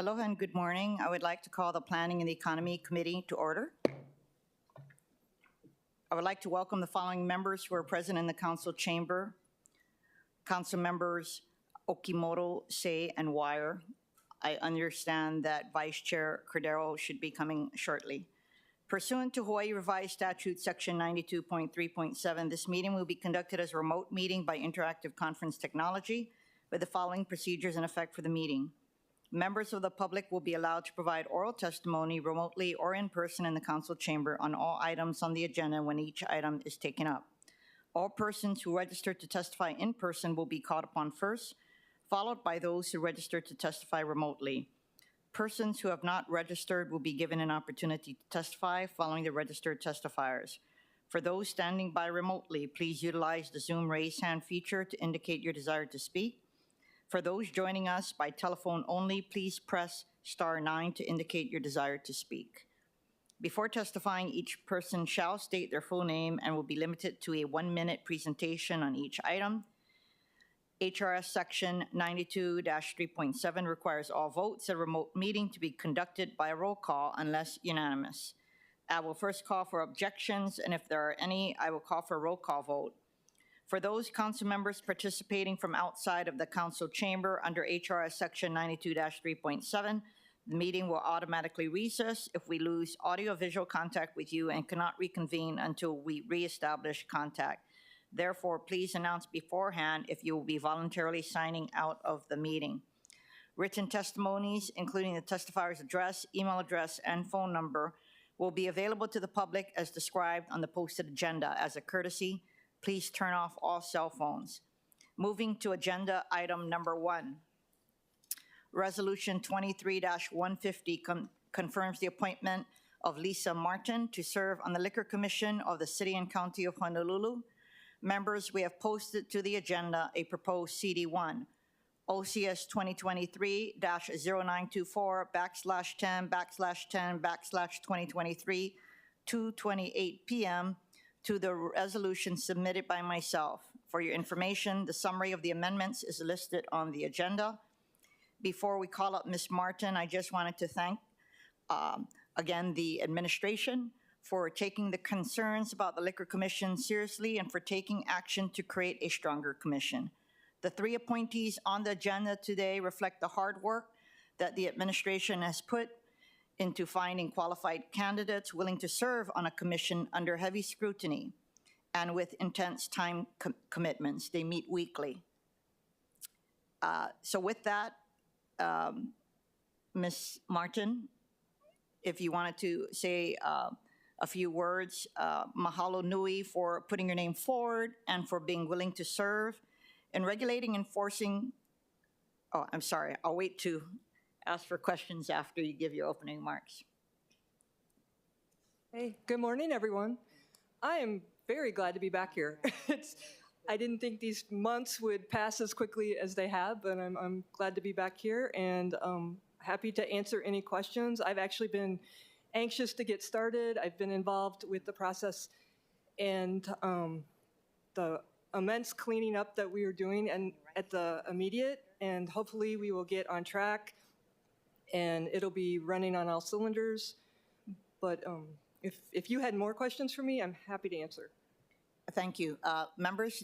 Aloha and good morning. I would like to call the Planning and the Economy Committee to order. I would like to welcome the following members who are present in the council chamber. Council members Okimoto, Say, and Wire. I understand that Vice Chair Cordero should be coming shortly. Pursuant to Hawaii Revised Statute Section 92.3.7, this meeting will be conducted as a remote meeting by interactive conference technology with the following procedures in effect for the meeting. Members of the public will be allowed to provide oral testimony remotely or in person in the council chamber on all items on the agenda when each item is taken up. All persons who registered to testify in person will be called upon first, followed by those who registered to testify remotely. Persons who have not registered will be given an opportunity to testify following the registered testifiers. For those standing by remotely, please utilize the Zoom raise hand feature to indicate your desire to speak. For those joining us by telephone only, please press *9 to indicate your desire to speak. Before testifying, each person shall state their full name and will be limited to a 1-minute presentation on each item. HRS Section 92-3.7 requires all votes at a remote meeting to be conducted by a roll call unless unanimous. I will first call for objections, and if there are any, I will call for a roll call vote. For those council members participating from outside of the council chamber under HRS Section 92-3.7, the meeting will automatically recess if we lose audio-visual contact with you and cannot reconvene until we reestablish contact. Therefore, please announce beforehand if you will be voluntarily signing out of the meeting. Written testimonies, including the testifier's address, email address, and phone number, will be available to the public as described on the posted agenda. As a courtesy, please turn off all cell phones. Moving to agenda item number 1. Resolution 23-150 confirms the appointment of Lisa Martin to serve on the Liquor Commission of the City and County of Honolulu. Members, we have posted to the agenda a proposed CD1, OCS 2023-0924/10/10/2023, 2:28 p.m. to the resolution submitted by myself. For your information, the summary of the amendments is listed on the agenda. Before we call up Ms. Martin, I just wanted to thank, again, the administration for taking the concerns about the Liquor Commission seriously and for taking action to create a stronger commission. The 3 appointees on the agenda today reflect the hard work that the administration has put into finding qualified candidates willing to serve on a commission under heavy scrutiny and with intense time commitments. They meet weekly. So with that, Ms. Martin, if you wanted to say a few words, mahalo nui for putting your name forward and for being willing to serve in regulating, enforcing, I'm sorry, I'll wait to ask for questions after you give your opening remarks. Hey, good morning, everyone. I am very glad to be back here. I didn't think these months would pass as quickly as they have, but I'm glad to be back here and happy to answer any questions. I've actually been anxious to get started. I've been involved with the process and the immense cleaning up that we are doing and at the immediate, and hopefully we will get on track and it'll be running on all cylinders. But if you had more questions for me, I'm happy to answer. Thank you. Members,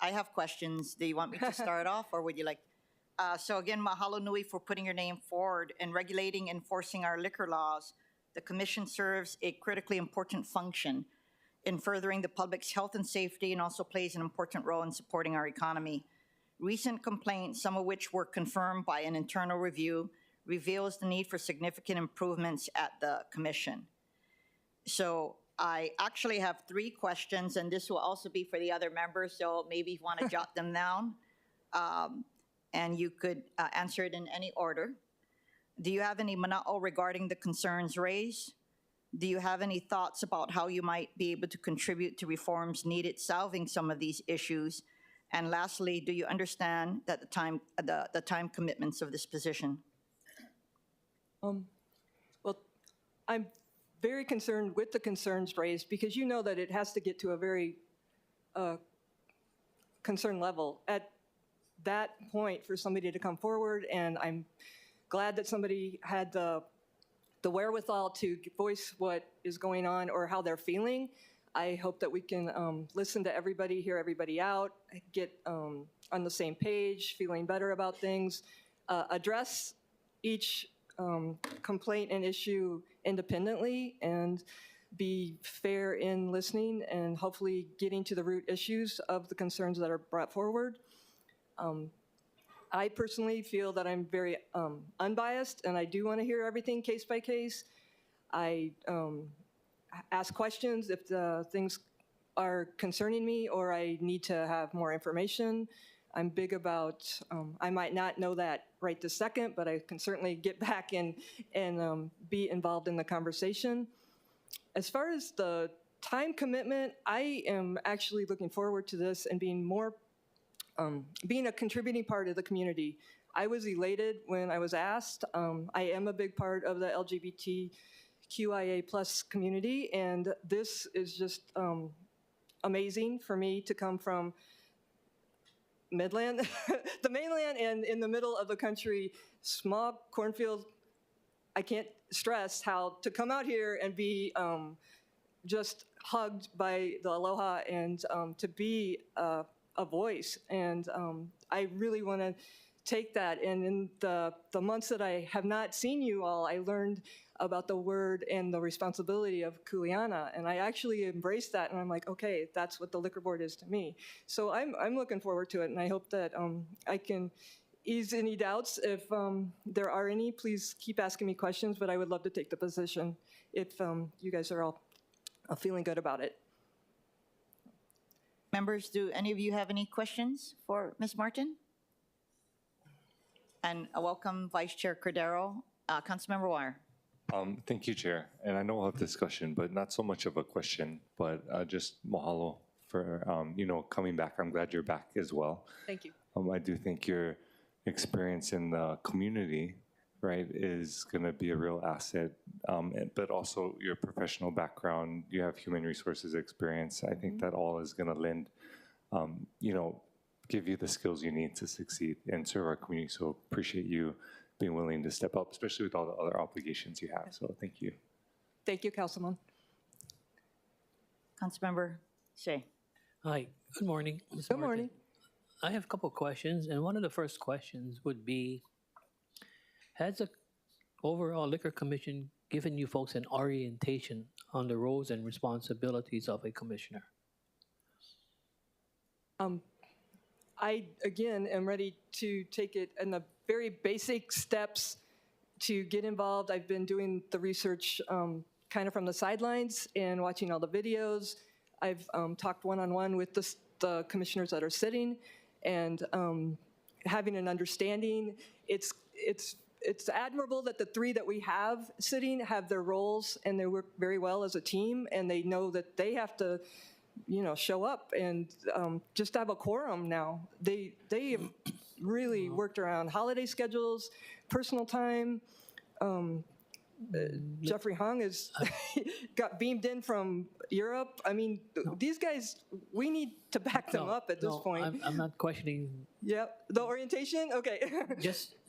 I have questions. Do you want me to start off or would you like? So again, mahalo nui for putting your name forward. In regulating, enforcing our liquor laws, the Commission serves a critically important function in furthering the public's health and safety and also plays an important role in supporting our economy. Recent complaints, some of which were confirmed by an internal review, reveals the need for significant improvements at the Commission. So I actually have 3 questions, and this will also be for the other members, so maybe you want to jot them down, and you could answer it in any order. Do you have any mana'o regarding the concerns raised? Do you have any thoughts about how you might be able to contribute to reforms needed solving some of these issues? And lastly, do you understand that the time commitments of this position? Well, I'm very concerned with the concerns raised because you know that it has to get to a very concern level at that point for somebody to come forward, and I'm glad that somebody had the wherewithal to voice what is going on or how they're feeling. I hope that we can listen to everybody, hear everybody out, get on the same page, feeling better about things, address each complaint and issue independently, and be fair in listening and hopefully getting to the root issues of the concerns that are brought forward. I personally feel that I'm very unbiased, and I do want to hear everything case by case. I ask questions if the things are concerning me or I need to have more information. I'm big about, I might not know that right this second, but I can certainly get back and be involved in the conversation. As far as the time commitment, I am actually looking forward to this and being more, being a contributing part of the community. I was elated when I was asked. I am a big part of the LGBTQIA plus community, and this is just amazing for me to come from Midland, the mainland, and in the middle of the country, small cornfield. I can't stress how to come out here and be just hugged by the aloha and to be a voice. And I really want to take that. And in the months that I have not seen you all, I learned about the word and the responsibility of kuleana. And I actually embraced that. And I'm like, okay, that's what the liquor board is to me. So I'm looking forward to it. And I hope that I can ease any doubts. If there are any, please keep asking me questions. But I would love to take the position if you guys are all feeling good about it. Members, do any of you have any questions for Ms. Martin? And welcome Vice Chair Cordero. Councilmember Wire. Thank you, Chair. And I know we'll have discussion, but not so much of a question, but just mahalo for, coming back. I'm glad you're back as well. Thank you. I do think your experience in the community, right, is going to be a real asset, but also your professional background, you have human resources experience. I think that all is going to lend, give you the skills you need to succeed and serve our community. So appreciate you being willing to step up, especially with all the other obligations you have. So thank you. Thank you, Councilman. Councilmember Shea. Hi, good morning, Ms. Good Martin. morning. I have a couple of questions, and one of the first questions would be, has the overall Liquor Commission given you folks an orientation on the roles and responsibilities of a commissioner? I, again, am ready to take it in the very basic steps to get involved. I've been doing the research kind of from the sidelines and watching all the videos. I've talked one-on-one with the commissioners that are sitting and having an understanding. It's admirable that the three that we have sitting have their roles and they work very well as a team, and they know that they have to show up and just have a quorum now. They have really worked around holiday schedules, personal time. Jeffrey Hung is got beamed in from Europe. I mean, these guys, we need to back them up at this point. I'm not questioning. Yep, the orientation, okay.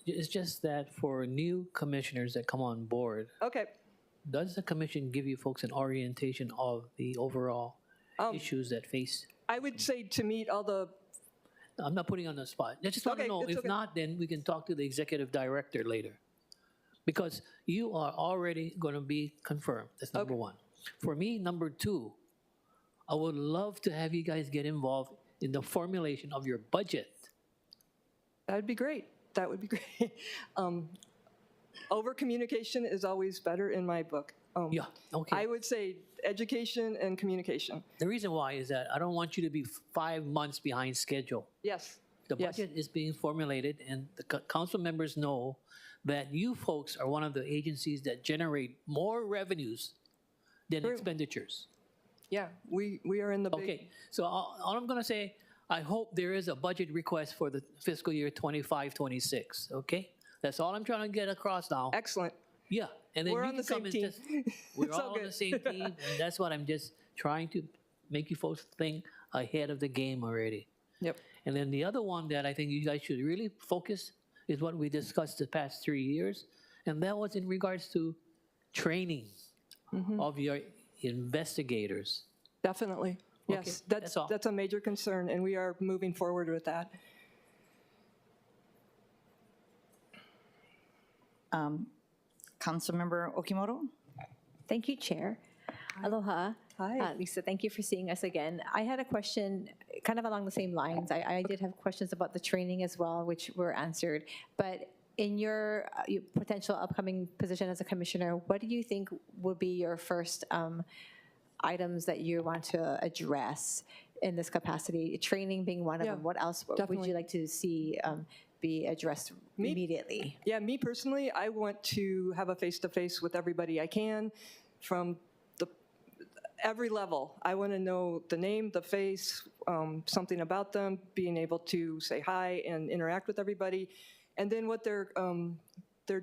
It's just that for new commissioners that come on board, Okay. does the commission give you folks an orientation of the overall issues that face? I would say to meet all the, I'm not putting you on the spot. I just want to know. it's If okay. not, then we can talk to the executive director later. Because you are already going to be confirmed. That's number one. For me, number two, I would love to have you guys get involved in the formulation of your budget. that would be great. That would be great. Over communication is always better in my book. Yeah, okay. I would say education and communication. The reason why is that I don't want you to be 5 months behind schedule. Yes. The Yes. budget is being formulated, and the council members know that you folks are one of the agencies that generate more revenues than True. expenditures. Yeah, we are in the big. Okay, so all I'm going to say, I hope there is a budget request for the fiscal year 25-26, okay? That's all I'm trying to get across now. Excellent. Yeah, and then We're you on can the come same and team. just, we're It's all all on the good. same team, and that's what I'm just trying to make you folks think ahead of the game already. Yep. And then the other one that I think you guys should really focus is what we discussed the past 3 years, and that was in regards to training of your investigators. Definitely. Yes, Okay, that's all. that's a major concern, and we are moving forward with that. Councilmember Okimoto? Thank you, Chair. Aloha. Hi. Lisa, thank you for seeing us again. I had a question kind of along the same lines. I did have questions about the training as well, which were answered. But in your potential upcoming position as a commissioner, what do you think would be your first items that you want to address in this capacity? Training being one of Yeah, them. What else would definitely. you like to see be addressed immediately? Yeah, me personally, I want to have a face-to-face with everybody I can from every level. I want to know the name, the face, something about them, being able to say hi and interact with everybody, and then what their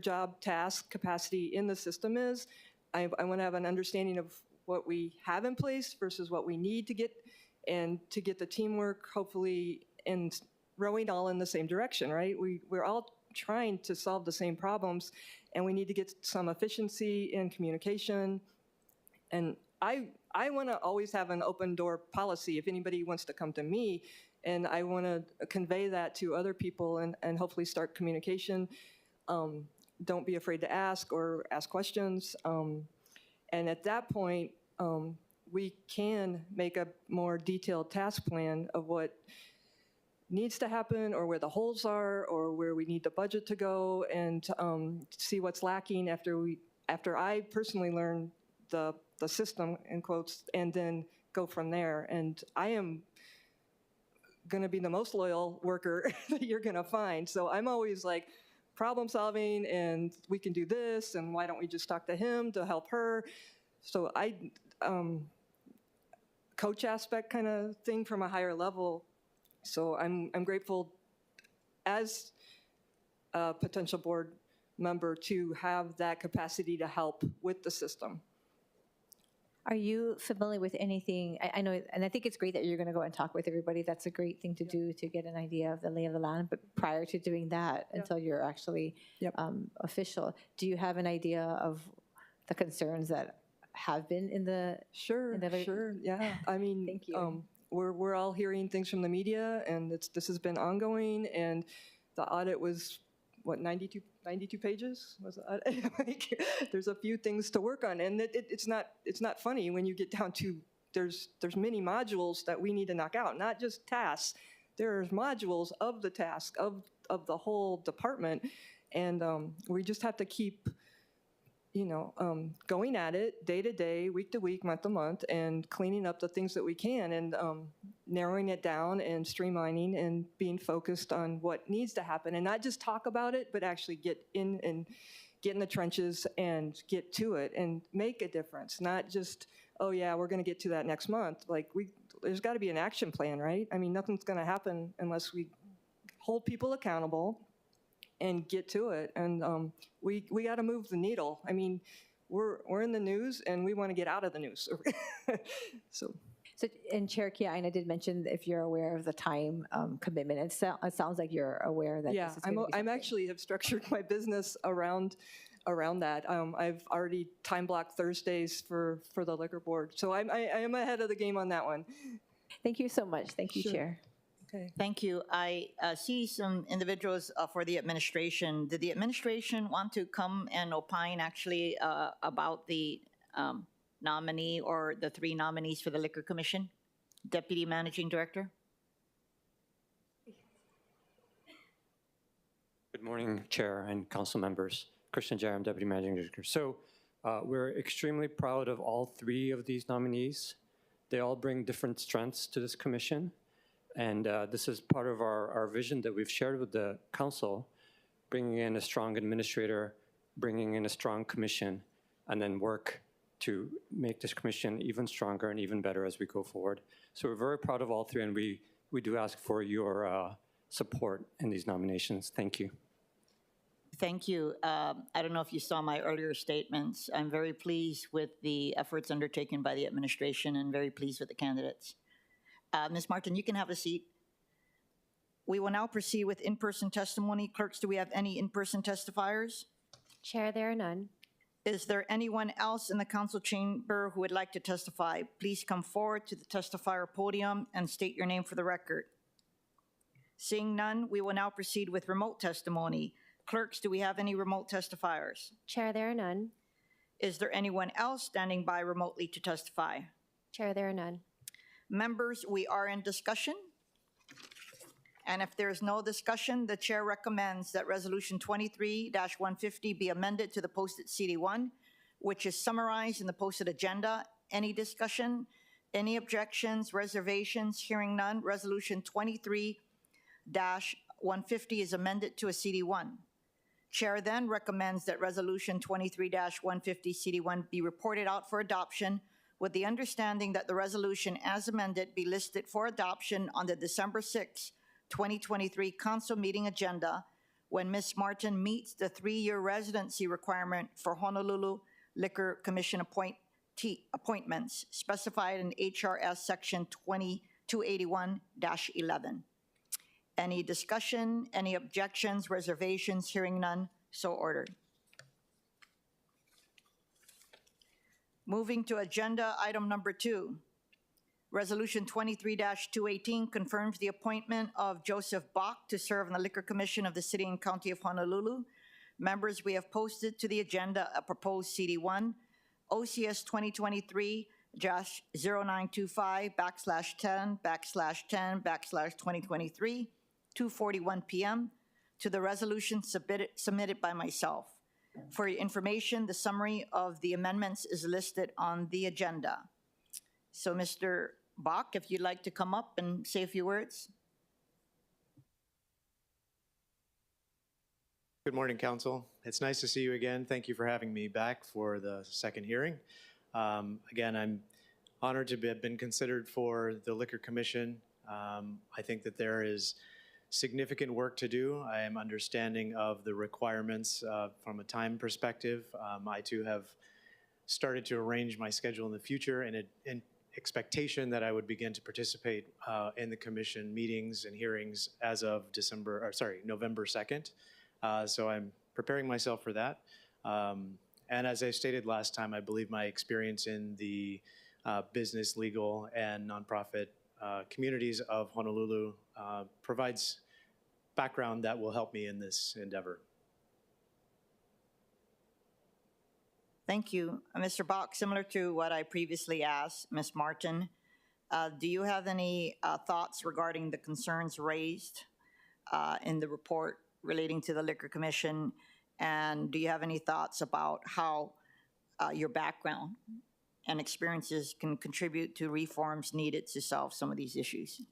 job, task, capacity in the system is. I want to have an understanding of what we have in place versus what we need to get, and to get the teamwork, hopefully, and rowing all in the same direction, right? We're all trying to solve the same problems, and we need to get some efficiency in communication. And I want to always have an open door policy if anybody wants to come to me, and I want to convey that to other people and hopefully start communication. Don't be afraid to ask or ask questions. And at that point, we can make a more detailed task plan of what needs to happen, or where the holes are, or where we need the budget to go, and see what's lacking after I personally learn the system, in quotes, and then go from there. And I am going to be the most loyal worker that you're going to find. So I'm always like problem solving, and we can do this, and why don't we just talk to him to help her? So I coach aspect kind of thing from a higher level. So I'm grateful as a potential board member to have that capacity to help with the system. Are you familiar with anything? I know, and I think it's great that you're going to go and talk with everybody. That's a great thing to do to get an idea of the lay of the land. But prior to doing that, until you're actually official, do you have an idea of the concerns that have been in the? Sure, yeah. I mean, Thank you. We're all hearing things from the media, and this has been ongoing. And the audit was what, 92 pages? Was it? Like, there's a few things to work on, and it's not funny when you get down to there's many modules that we need to knock out, not just tasks. There's modules of the task of the whole department, and we just have to keep going at it day to day, week to week, month to month, and cleaning up the things that we can, and narrowing it down and streamlining and being focused on what needs to happen, and not just talk about it, but actually get in the trenches and get to it and make a difference. Not just, oh yeah, we're going to get to that next month. Like there's got to be an action plan, right? I mean, nothing's going to happen unless we hold people accountable and get to it. And we got to move the needle. I mean, we're in the news, and we want to get out of the news. So, and Chair Kiaina did mention if you're aware of the time commitment. It sounds like you're aware that. Yeah, this is going to be I'm something. actually have structured my business around that. I've already time blocked Thursdays for the liquor board, so I am ahead of the game on that one. Thank you so much. Thank you, Sure. Chair. Okay. Thank you. I see some individuals for the administration. Did the administration want to come and opine actually about the nominee or the three nominees for the Liquor Commission? Deputy Managing Director? Good morning, Chair and Council members. Christian Jaram, Deputy Managing Director. So we're extremely proud of all three of these nominees. They all bring different strengths to this commission. And this is part of our vision that we've shared with the council, bringing in a strong administrator, bringing in a strong commission, and then work to make this commission even stronger and even better as we go forward. So we're very proud of all three, and we do ask for your support in these nominations. Thank you. Thank you. I don't know if you saw my earlier statements. I'm very pleased with the efforts undertaken by the administration and very pleased with the candidates. Ms. Martin, you can have a seat. We will now proceed with in-person testimony. Clerks, do we have any in-person testifiers? Chair, there are none. Is there anyone else in the council chamber who would like to testify? Please come forward to the testifier podium and state your name for the record. Seeing none, we will now proceed with remote testimony. Clerks, do we have any remote testifiers? Chair, there are none. Is there anyone else standing by remotely to testify? Chair, there are none. Members, we are in discussion. And if there is no discussion, the chair recommends that Resolution 23-150 be amended to the posted CD1, which is summarized in the posted agenda. Any discussion? Any objections, reservations? Hearing none, Resolution 23-150 is amended to a CD1. Chair then recommends that Resolution 23-150 CD1 be reported out for adoption with the understanding that the resolution as amended be listed for adoption on the December 6, 2023 council meeting agenda when Ms. Martin meets the 3-year residency requirement for Honolulu Liquor Commission appointments specified in HRS Section 2281-11. Any discussion, any objections, reservations? Hearing none, so ordered. Moving to agenda item number 2. Resolution 23-218 confirms the appointment of Joseph Bach to serve on the Liquor Commission of the City and County of Honolulu. Members, we have posted to the agenda a proposed CD1, OCS 2023-0925/10/10/2023, 2:41 p.m. to the resolution submitted by myself. For your information, the summary of the amendments is listed on the agenda. So, Mr. Bach, if you'd like to come up and say a few words. Good morning, Council. It's nice to see you again. Thank you for having me back for the second hearing. Again, I'm honored to have been considered for the Liquor Commission. I think that there is significant work to do. I am understanding of the requirements from a time perspective. I too have started to arrange my schedule in the future in expectation that I would begin to participate in the commission meetings and hearings as of November 2nd. So I'm preparing myself for that. And as I stated last time, I believe my experience in the business, legal, and nonprofit communities of Honolulu provides background that will help me in this endeavor. Thank you. Mr. Bach, similar to what I previously asked Ms. Martin, do you have any thoughts regarding the concerns raised in the report relating to the Liquor Commission? And do you have any thoughts about how your background and experiences can contribute to reforms needed to solve some of these issues?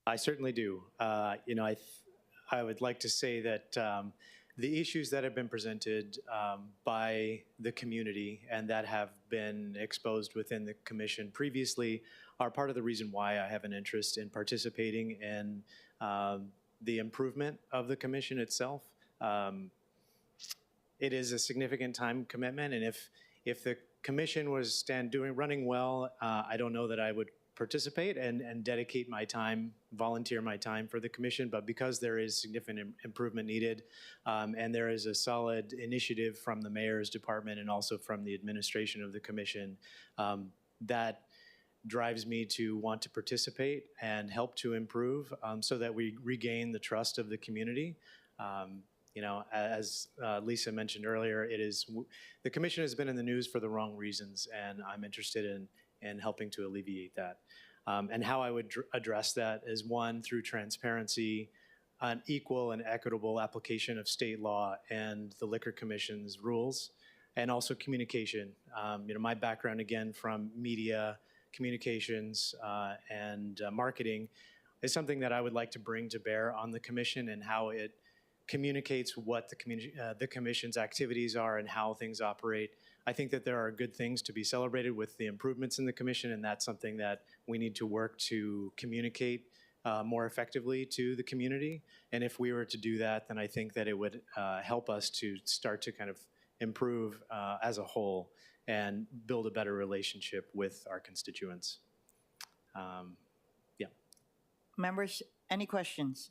I certainly do. I would like to say that the issues that have been presented by the community and that have been exposed within the commission previously are part of the reason why I have an interest in participating in the improvement of the commission itself. It is a significant time commitment, and if the commission was running well, I don't know that I would participate and dedicate my time, volunteer my time for the commission, but because there is significant improvement needed, and there is a solid initiative from the mayor's department and also from the administration of the commission, that drives me to want to participate and help to improve so that we regain the trust of the community. As Lisa mentioned earlier, the commission has been in the news for the wrong reasons, and I'm interested in helping to alleviate that. And how I would address that is, one, through transparency, an equal and equitable application of state law and the Liquor Commission's rules, and also communication. My background, again, from media, communications, and marketing is something that I would like to bring to bear on the commission and how it communicates what the commission's activities are and how things operate. I think that there are good things to be celebrated with the improvements in the commission, and that's something that we need to work to communicate more effectively to the community. And if we were to do that, then I think that it would help us to start to kind of improve as a whole and build a better relationship with our constituents. Members, any questions?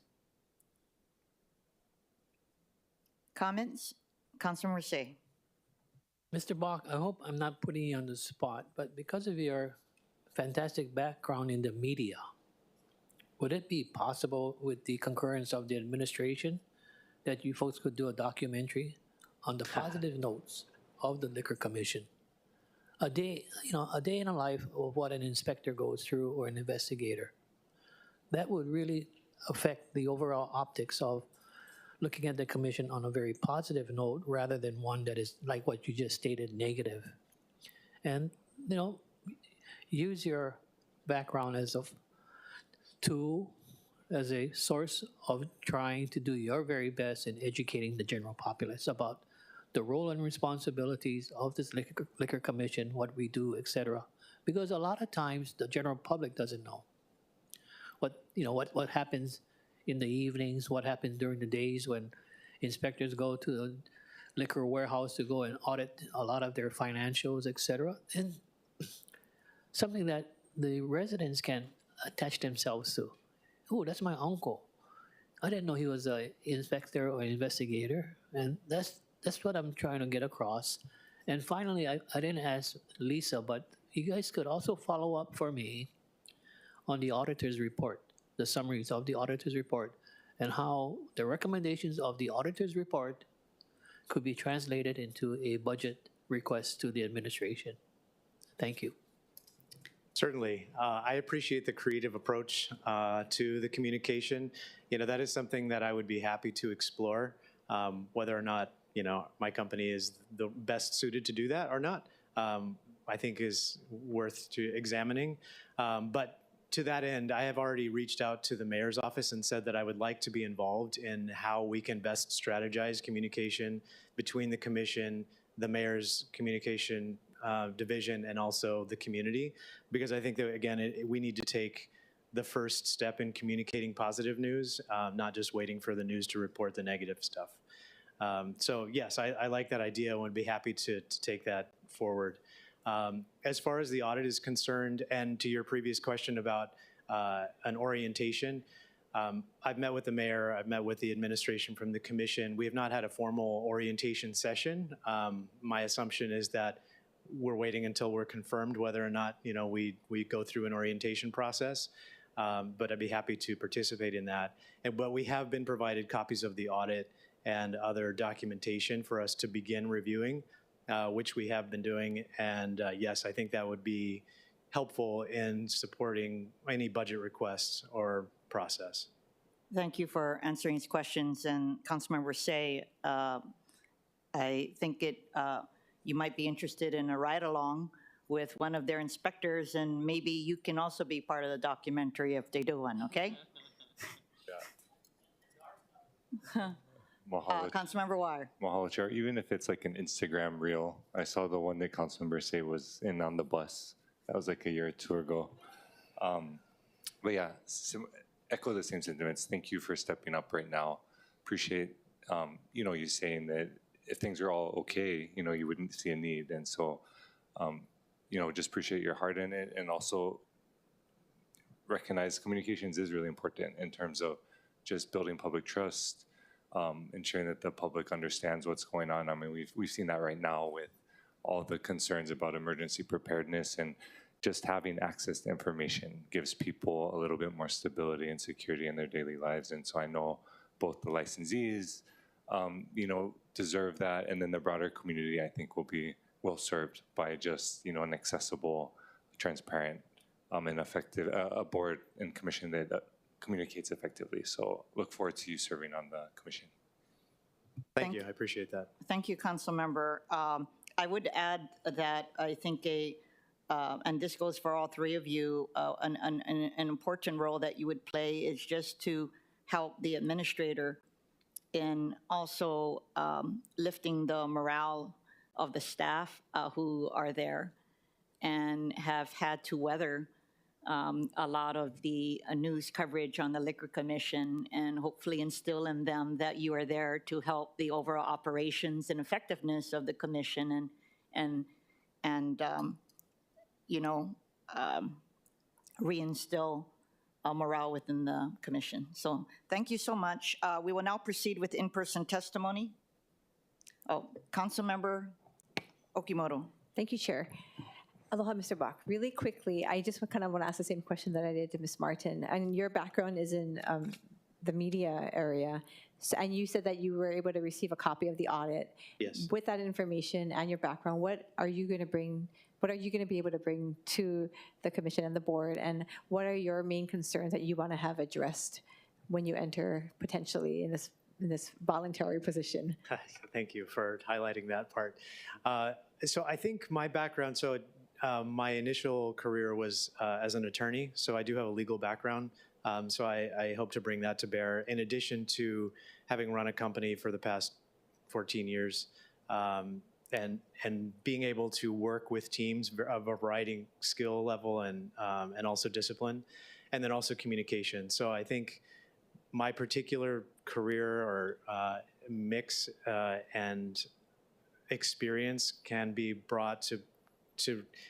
Comments? Councilmember Say. Mr. Bach, I hope I'm not putting you on the spot, but because of your fantastic background in the media, would it be possible with the concurrence of the administration that you folks could do a documentary on the positive notes of the Liquor Commission? A day, a day in a life of what an inspector goes through or an investigator. That would really affect the overall optics of looking at the commission on a very positive note rather than one that is like what you just stated, negative. And, use your background as a tool, as a source of trying to do your very best in educating the general populace about the role and responsibilities of this liquor commission, what we do, etc. Because a lot of times the general public doesn't know what happens in the evenings, what happens during the days when inspectors go to the liquor warehouse to go and audit a lot of their financials, etc. And something that the residents can attach themselves to. Oh, that's my uncle. I didn't know he was an inspector or investigator. And that's what I'm trying to get across. And finally, I didn't ask Lisa, but you guys could also follow up for me on the auditor's report, the summaries of the auditor's report, and how the recommendations of the auditor's report could be translated into a budget request to the administration. Thank you. Certainly. I appreciate the creative approach to the communication. That is something that I would be happy to explore, whether or not, my company is the best suited to do that or not, I think is worth to examining. But to that end, I have already reached out to the mayor's office and said that I would like to be involved in how we can best strategize communication between the commission, the mayor's communication division, and also the community. Because I think that, again, we need to take the first step in communicating positive news, not just waiting for the news to report the negative stuff. So yes, I like that idea and would be happy to take that forward. As far as the audit is concerned, and to your previous question about an orientation, I've met with the mayor, I've met with the administration from the commission. We have not had a formal orientation session. My assumption is that we're waiting until we're confirmed whether or not we go through an orientation process. But I'd be happy to participate in that. But we have been provided copies of the audit and other documentation for us to begin reviewing, which we have been doing. And yes, I think that would be helpful in supporting any budget requests or process. Thank you for answering these questions. And Councilmember Say, I think you might be interested in a ride-along with one of their inspectors, and maybe you can also be part of the documentary if they do one, okay? Councilmember Wire. Mahalo, Chair. Even if it's like an Instagram reel, I saw the one that Councilmember Say was in on the bus. That was like a year or two ago. But yeah, echo the same sentiments. Thank you for stepping up right now. Appreciate, you saying that if things are all okay, you wouldn't see a need. And so, just appreciate your heart in it, and also recognize communications is really important in terms of just building public trust, ensuring that the public understands what's going on. I mean, we've seen that right now with all the concerns about emergency preparedness, and just having access to information gives people a little bit more stability and security in their daily lives. And so I know both the licensees, deserve that, and then the broader community, I think, will be well served by just, an accessible, transparent, and effective a board and commission that communicates effectively. So look forward to you serving on the commission. Thank you. I appreciate that. Thank you, Councilmember. I would add that I think and this goes for all three of you, an important role that you would play is just to help the administrator in also lifting the morale of the staff who are there and have had to weather a lot of the news coverage on the Liquor Commission, and hopefully instill in them that you are there to help the overall operations and effectiveness of the commission, and reinstill morale within the commission. So thank you so much. We will now proceed with in-person testimony. Councilmember Okimoto. Thank you, Chair. Aloha, Mr. Bach. Really quickly, I just kind of want to ask the same question that I did to Ms. Martin. And your background is in the media area, and you said that you were able to receive a copy of the audit. Yes. With that information and your background, what are you going to bring? What are you going to be able to bring to the commission and the board? And what are your main concerns that you want to have addressed when you enter potentially in this voluntary position? Thank you for highlighting that part. So I think my background, my initial career was as an attorney, so I do have a legal background. So I hope to bring that to bear, in addition to having run a company for the past 14 years and being able to work with teams of a variety skill level and also discipline, and then also communication. So I think my particular career or mix and experience can be brought to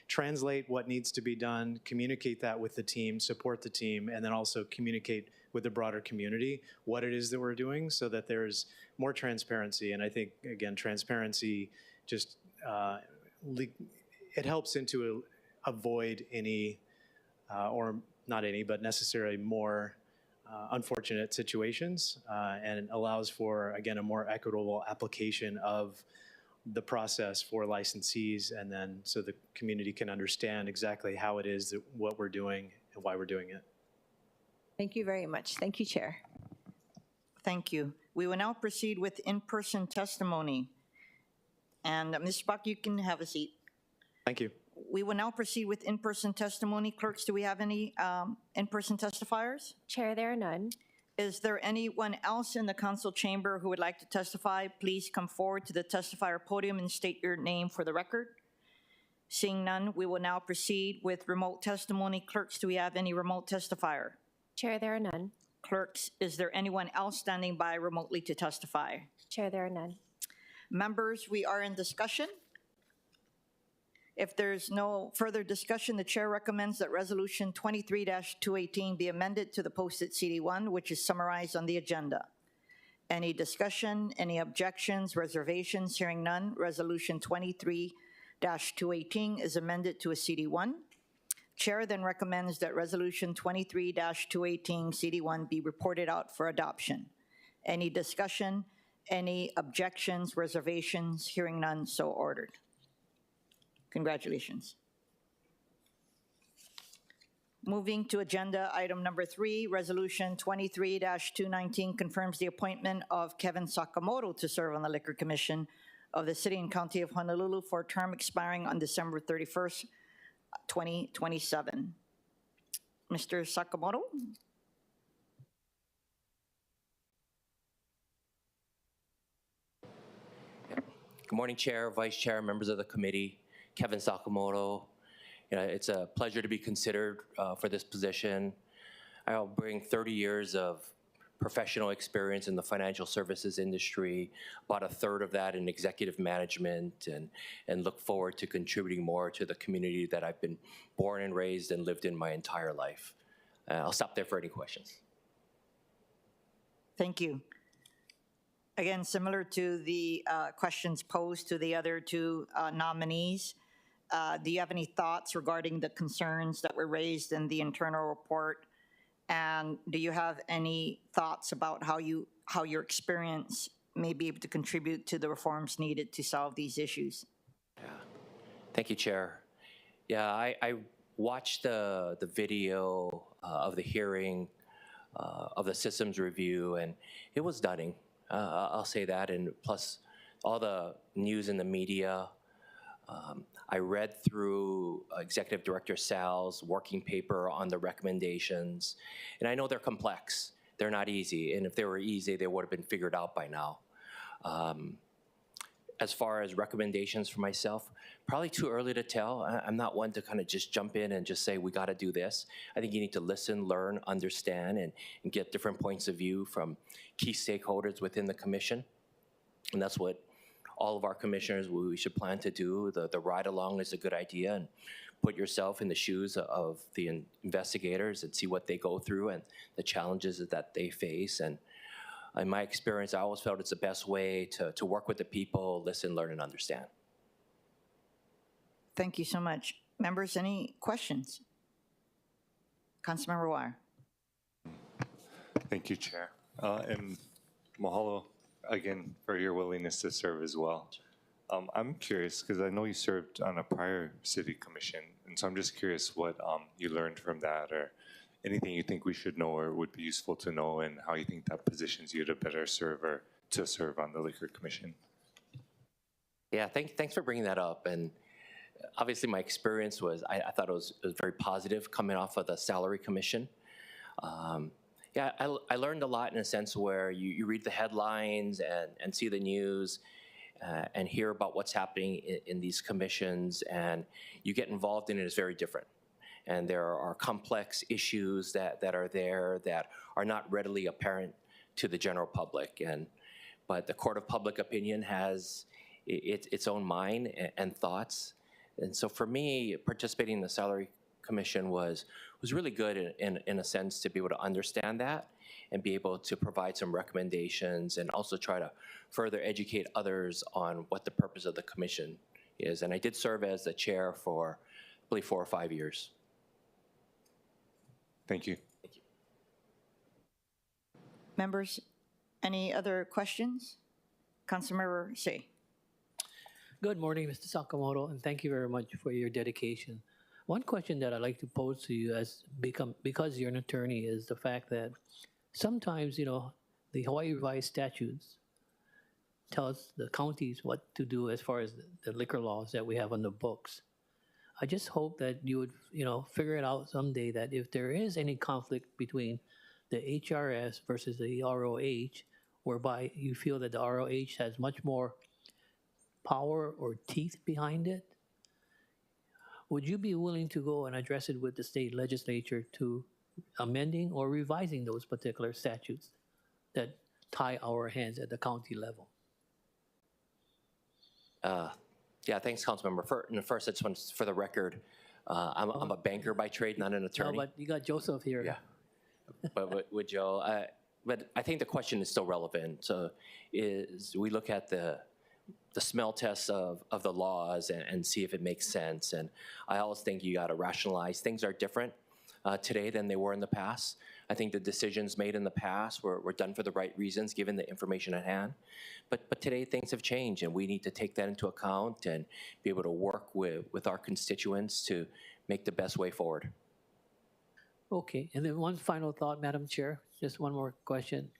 translate what needs to be done, communicate that with the team, support the team, and then also communicate with the broader community what it is that we're doing so that there's more transparency. And I think, again, transparency just, it helps into avoid any, or not any, but necessarily more unfortunate situations, and allows for, again, a more equitable application of the process for licensees, and then so the community can understand exactly how it is that what we're doing and why we're doing it. Thank you very much. Thank you, Chair. Thank you. We will now proceed with in-person testimony. And Ms. Bach, you can have a seat. Thank you. We will now proceed with in-person testimony. Clerks, do we have any in-person testifiers? Chair, there are none. Is there anyone else in the council chamber who would like to testify? Please come forward to the testifier podium and state your name for the record. Seeing none, we will now proceed with remote testimony. Clerks, do we have any remote testifier? Chair, there are none. Clerks, is there anyone else standing by remotely to testify? Chair, there are none. Members, we are in discussion. If there's no further discussion, the chair recommends that Resolution 23-218 be amended to the posted CD1, which is summarized on the agenda. Any discussion, any objections, reservations? Hearing none, Resolution 23-218 is amended to a CD1. Chair then recommends that Resolution 23-218 CD1 be reported out for adoption. Any discussion, any objections, reservations? Hearing none, so ordered. Congratulations. Moving to agenda item number 3, Resolution 23-219 confirms the appointment of Kevin Sakamoto to serve on the Liquor Commission of the City and County of Honolulu for a term expiring on December 31st, 2027. Mr. Sakamoto? Good morning, Chair, Vice Chair, members of the committee. Kevin Sakamoto. It's a pleasure to be considered for this position. I'll bring 30 years of professional experience in the financial services industry, about a third of that in executive management, and look forward to contributing more to the community that I've been born and raised and lived in my entire life. I'll stop there for any questions. Thank you. Again, similar to the questions posed to the other two nominees, do you have any thoughts regarding the concerns that were raised in the internal report? And do you have any thoughts about how your experience may be able to contribute to the reforms needed to solve these issues? Yeah. Thank you, Chair. Yeah, I watched the video of the hearing of the systems review, and it was stunning. I'll say that, and plus all the news in the media. I read through Executive Director Sal's working paper on the recommendations, and I know they're complex. They're not easy, and if they were easy, they would have been figured out by now. As far as recommendations for myself, probably too early to tell. I'm not one to kind of just jump in and just say, we got to do this. I think you need to listen, learn, understand, and get different points of view from key stakeholders within the commission. And that's what all of our commissioners, we should plan to do. The ride along is a good idea, and put yourself in the shoes of the investigators and see what they go through and the challenges that they face. And in my experience, I always felt it's the best way to work with the people, listen, learn, and understand. Thank you so much. Members, any questions? Councilmember Wire. Thank you, Chair. And mahalo again for your willingness to serve as well. I'm curious because I know you served on a prior city commission, and so I'm just curious what you learned from that, or anything you think we should know or would be useful to know, and how you think that positions you to better serve or to serve on the Liquor Commission. Yeah, thanks for bringing that up. And obviously, my experience was I thought it was very positive coming off of the Salary Commission. Yeah, I learned a lot in a sense where you read the headlines and see the news and hear about what's happening in these commissions, and you get involved in it is very different. And there are complex issues that are there that are not readily apparent to the general public. But the Court of Public Opinion has its own mind and thoughts. And so for me, participating in the Salary Commission was really good in a sense to be able to understand that and be able to provide some recommendations and also try to further educate others on what the purpose of the commission is. And I did serve as the chair for, I believe, 4 or 5 years. Thank you. Thank you. Members, any other questions? Councilmember Say. Good morning, Mr. Sakamoto, and thank you very much for your dedication. One question that I'd like to pose to you because you're an attorney is the fact that sometimes, the Hawaii revised statutes tells the counties what to do as far as the liquor laws that we have on the books. I just hope that you would, figure it out someday that if there is any conflict between the HRS versus the ROH, whereby you feel that the ROH has much more power or teeth behind it, would you be willing to go and address it with the state legislature to amending or revising those particular statutes that tie our hands at the county level? Yeah, thanks, Councilmember. First, I just want to, for the record, I'm a banker by trade, not an attorney. No, but you got Joseph here. Yeah, but with Joe, but I think the question is still relevant. So, is we look at the smell tests of the laws and see if it makes sense. And I always think you got to rationalize. Things are different today than they were in the past. I think the decisions made in the past were done for the right reasons, given the information at hand. But today things have changed, and we need to take that into account and be able to work with our constituents to make the best way forward. Okay, and then one final thought, Madam Chair, just one more question.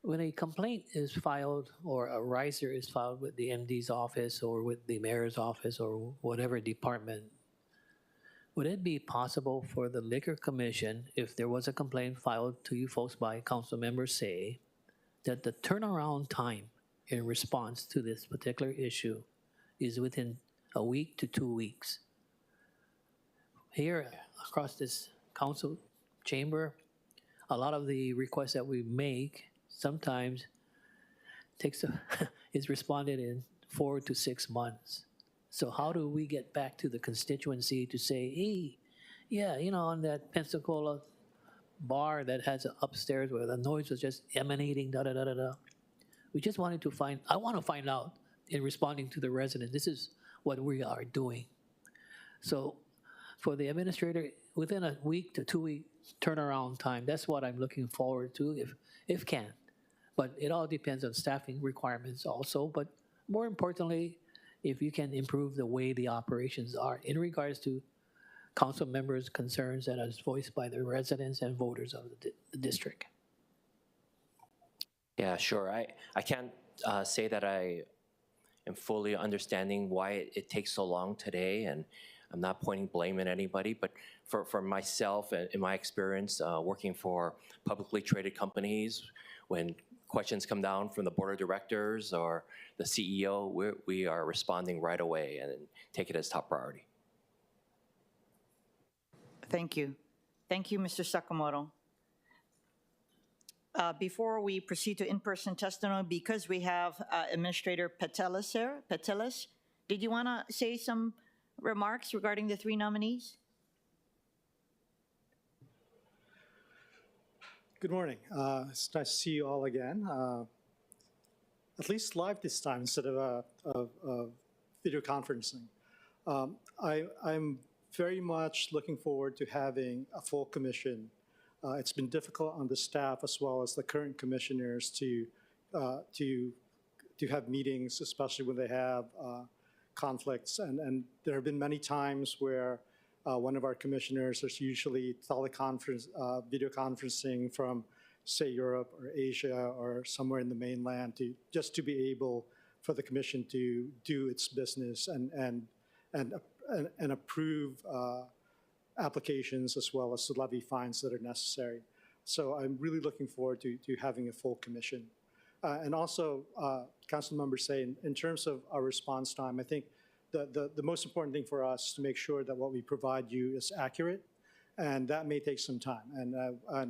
When a complaint is filed or a riser is filed with the MD's office or with the mayor's office or whatever department, would it be possible for the Liquor Commission, if there was a complaint filed to you folks by council members, say, that the turnaround time in response to this particular issue is within a week to 2 weeks? Here across this council chamber, a lot of the requests that we make sometimes is responded in 4 to 6 months. So how do we get back to the constituency to say, hey, yeah, on that Pensacola bar that has an upstairs where the noise was just emanating, da-da-da-da-da. We just wanted to I want to find out in responding to the residents, this is what we are doing. So for the administrator, within a week to 2 week turnaround time, that's what I'm looking forward to, if can. But it all depends on staffing requirements also. But more importantly, if you can improve the way the operations are in regards to council members' concerns that are voiced by the residents and voters of the district. Yeah, sure. I can't say that I am fully understanding why it takes so long today, and I'm not pointing blame at anybody, but for myself and in my experience working for publicly traded companies, when questions come down from the board of directors or the CEO, we are responding right away and take it as top priority. Thank you. Thank you, Mr. Sakamoto. Before we proceed to in-person testimony, because we have Administrator Petelis here, Petelis, did you want to say some remarks regarding the 3 nominees? Good morning. It's nice to see you all again. At least live this time instead of video conferencing. I'm very much looking forward to having a full commission. It's been difficult on the staff as well as the current commissioners to have meetings, especially when they have conflicts. And there have been many times where one of our commissioners is usually video conferencing from, say, Europe or Asia or somewhere in the mainland just to be able for the commission to do its business and approve applications as well as to levy fines that are necessary. So I'm really looking forward to having a full commission. And also, council members say, in terms of our response time, I think the most important thing for us is to make sure that what we provide you is accurate, and that may take some time. And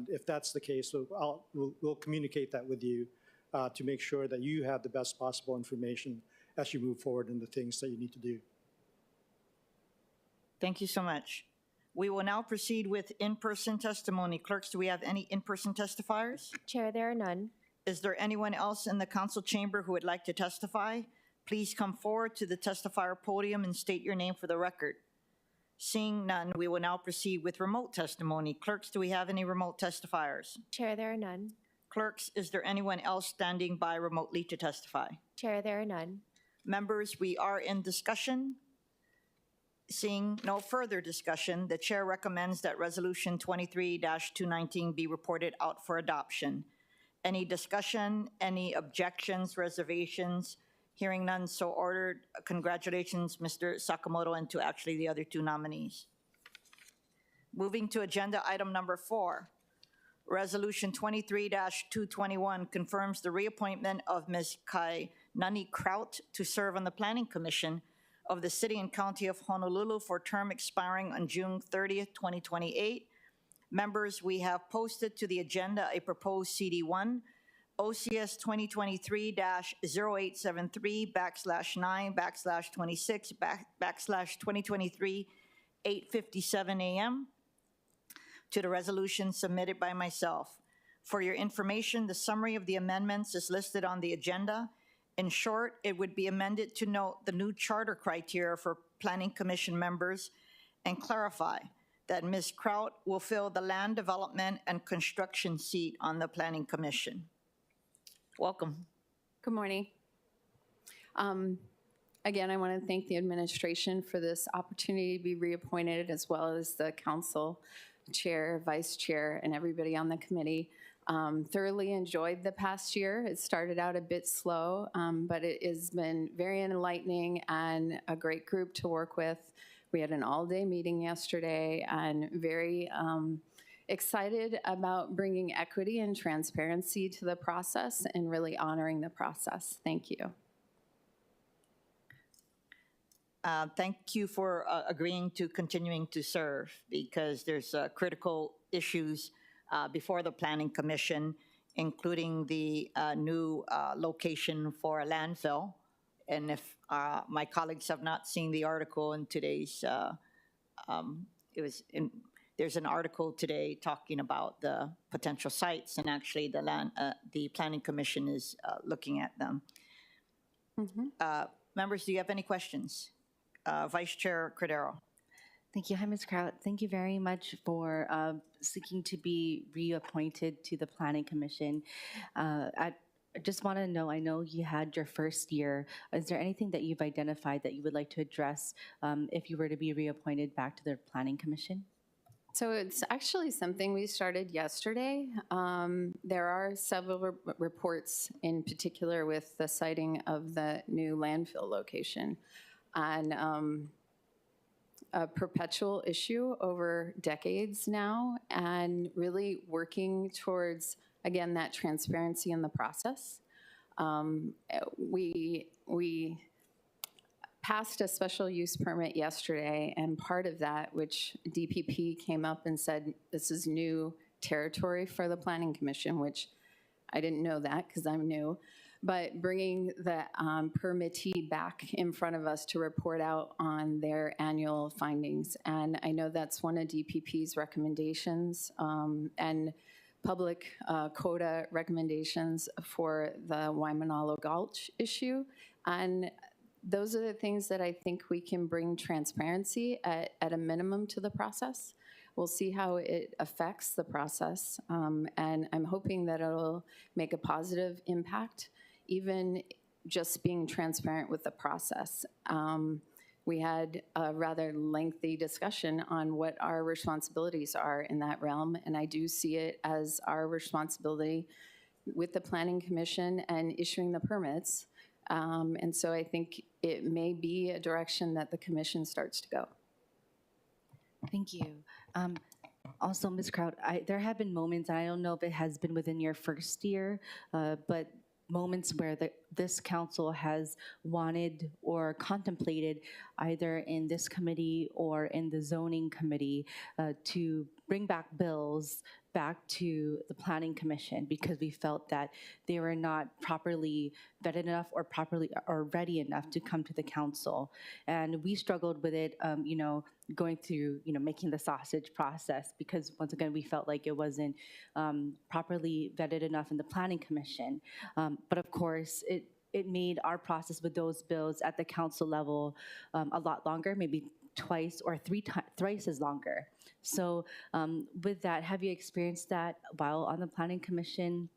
if that's the case, we'll communicate that with you to make sure that you have the best possible information as you move forward in the things that you need to do. Thank you so much. We will now proceed with in-person testimony. Clerks, do we have any in-person testifiers? Chair, there are none. Is there anyone else in the council chamber who would like to testify? Please come forward to the testifier podium and state your name for the record. Seeing none, we will now proceed with remote testimony. Clerks, do we have any remote testifiers? Chair, there are none. Clerks, is there anyone else standing by remotely to testify? Chair, there are none. Members, we are in discussion. Seeing no further discussion, the chair recommends that Resolution 23-219 be reported out for adoption. Any discussion, any objections, reservations? Hearing none, so ordered. Congratulations, Mr. Sakamoto, and to actually the other two nominees. Moving to agenda item number 4. Resolution 23-221 confirms the reappointment of Ms. Kainani Kraut to serve on the Planning Commission of the City and County of Honolulu for term expiring on June 30th, 2028. Members, we have posted to the agenda a proposed CD1, OCS 2023-0873/9/26/2023 8:57 a.m. to the resolution submitted by myself. For your information, the summary of the amendments is listed on the agenda. In short, it would be amended to note the new charter criteria for Planning Commission members and clarify that Ms. Kraut will fill the Land Development and Construction seat on the Planning Commission. Welcome. Good morning. Again, I want to thank the administration for this opportunity to be reappointed, as well as the council chair, vice chair, and everybody on the committee. Thoroughly enjoyed the past year. It started out a bit slow, but it has been very enlightening and a great group to work with. We had an all-day meeting yesterday, and very excited about bringing equity and transparency to the process and really honoring the process. Thank you. Thank you for agreeing to continuing to serve, because there's critical issues before the Planning Commission, including the new location for a landfill. And if my colleagues have not seen the article in today's, there's an article today talking about the potential sites, and actually the Planning Commission is looking at them. Members, do you have any questions? Vice Chair Cordero. Thank you. Hi, Ms. Kraut. Thank you very much for seeking to be reappointed to the Planning Commission. I just want to know, I know you had your first year. Is there anything that you've identified that you would like to address if you were to be reappointed back to the Planning Commission? So it's actually something we started yesterday. There are several reports, in particular with the siting of the new landfill location, and a perpetual issue over decades now, and really working towards, again, that transparency in the process. We passed a special use permit yesterday, and part of that, which DPP came up and said, this is new territory for the Planning Commission, which I didn't know that because I'm new, but bringing the permittee back in front of us to report out on their annual findings. And I know that's one of DPP's recommendations. And public quota recommendations for the Waimanalo Gulch issue. And those are the things that I think we can bring transparency at a minimum to the process. We'll see how it affects the process, and I'm hoping that it'll make a positive impact, even just being transparent with the process. We had a rather lengthy discussion on what our responsibilities are in that realm, and I do see it as our responsibility with the Planning Commission and issuing the permits. And so I think it may be a direction that the commission starts to go. Thank you. Also, Ms. Kraut, there have been moments, and I don't know if it has been within your first year, but moments where this council has wanted or contemplated, either in this committee or in the zoning committee, to bring back bills back to the Planning Commission because we felt that they were not properly vetted enough or ready enough to come to the council. And we struggled with it, going through, making the sausage process because once again, we felt like it wasn't properly vetted enough in the Planning Commission. But of course, it made our process with those bills at the council level a lot longer, maybe twice or thrice as longer. So with that, have you experienced that while on the Planning Commission?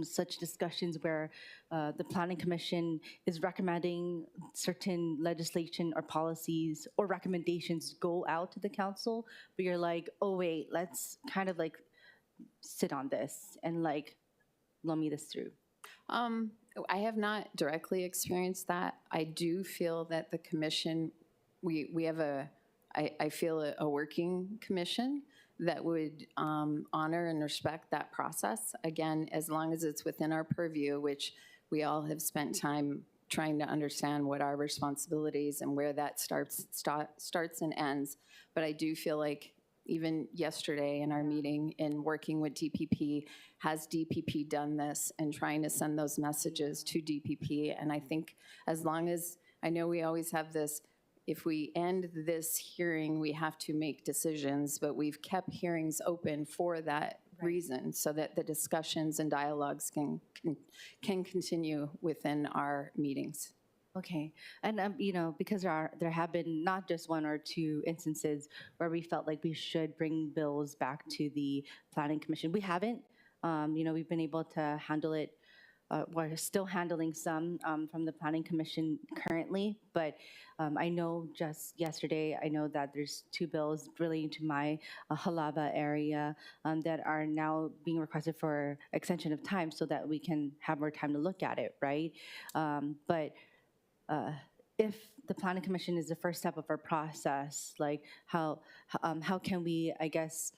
Such discussions where the Planning Commission is recommending certain legislation or policies or recommendations go out to the council, but you're like, oh wait, let's kind of like sit on this and like let me this through. I have not directly experienced that. I do feel that the commission, we have I feel a working commission that would honor and respect that process. Again, as long as it's within our purview, which we all have spent time trying to understand what our responsibilities and where that starts and ends. But I do feel like even yesterday in our meeting in working with DPP, has DPP done this and trying to send those messages to DPP? And I think as long as, I know we always have this, if we end this hearing, we have to make decisions, but we've kept hearings open for that reason, so that the discussions and dialogues can continue within our meetings. Okay, and because there have been not just one or two instances where we felt like we should bring bills back to the Planning Commission. We haven't. We've been able to handle it. We're still handling some from the Planning Commission currently, but I know just yesterday, I know that there's two bills relating to my Halaba area that are now being requested for extension of time so that we can have more time to look at it, right? But if the Planning Commission is the first step of our process, like how can we, I guess,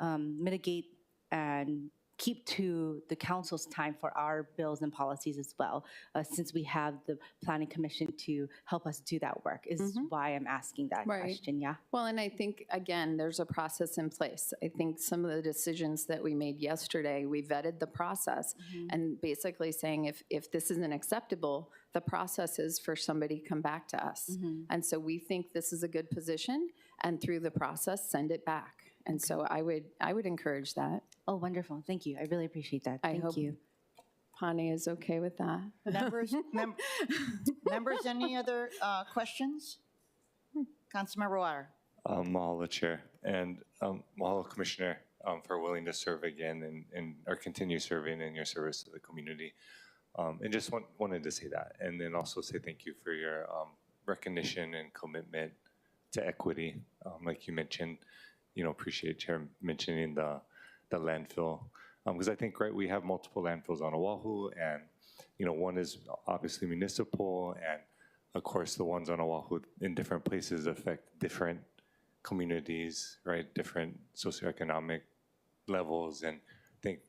mitigate and keep to the council's time for our bills and policies as well, since we have the Planning Commission to help us do that work, is why I'm asking that question, yeah? Well, and I think, again, there's a process in place. I think some of the decisions that we made yesterday, we vetted the process and basically saying if this isn't acceptable, the process is for somebody to come back to us. And so we think this is a good position, and through the process, send it back. And so I would encourage that. Oh, wonderful. Thank you. I really appreciate that. Thank you. Pane is okay with that. Members, any other questions? Councilmember Water. Mahalo, Chair. And mahalo, Commissioner, for willing to serve again and or continue serving in your service to the community. And just wanted to say that. And then also say thank you for your recognition and commitment to equity. Like you mentioned, appreciate Chair mentioning the landfill. Because I think, we have multiple landfills on Oahu, and, one is obviously municipal, and of course the ones on Oahu in different places affect different communities, right? Different socioeconomic levels, and I think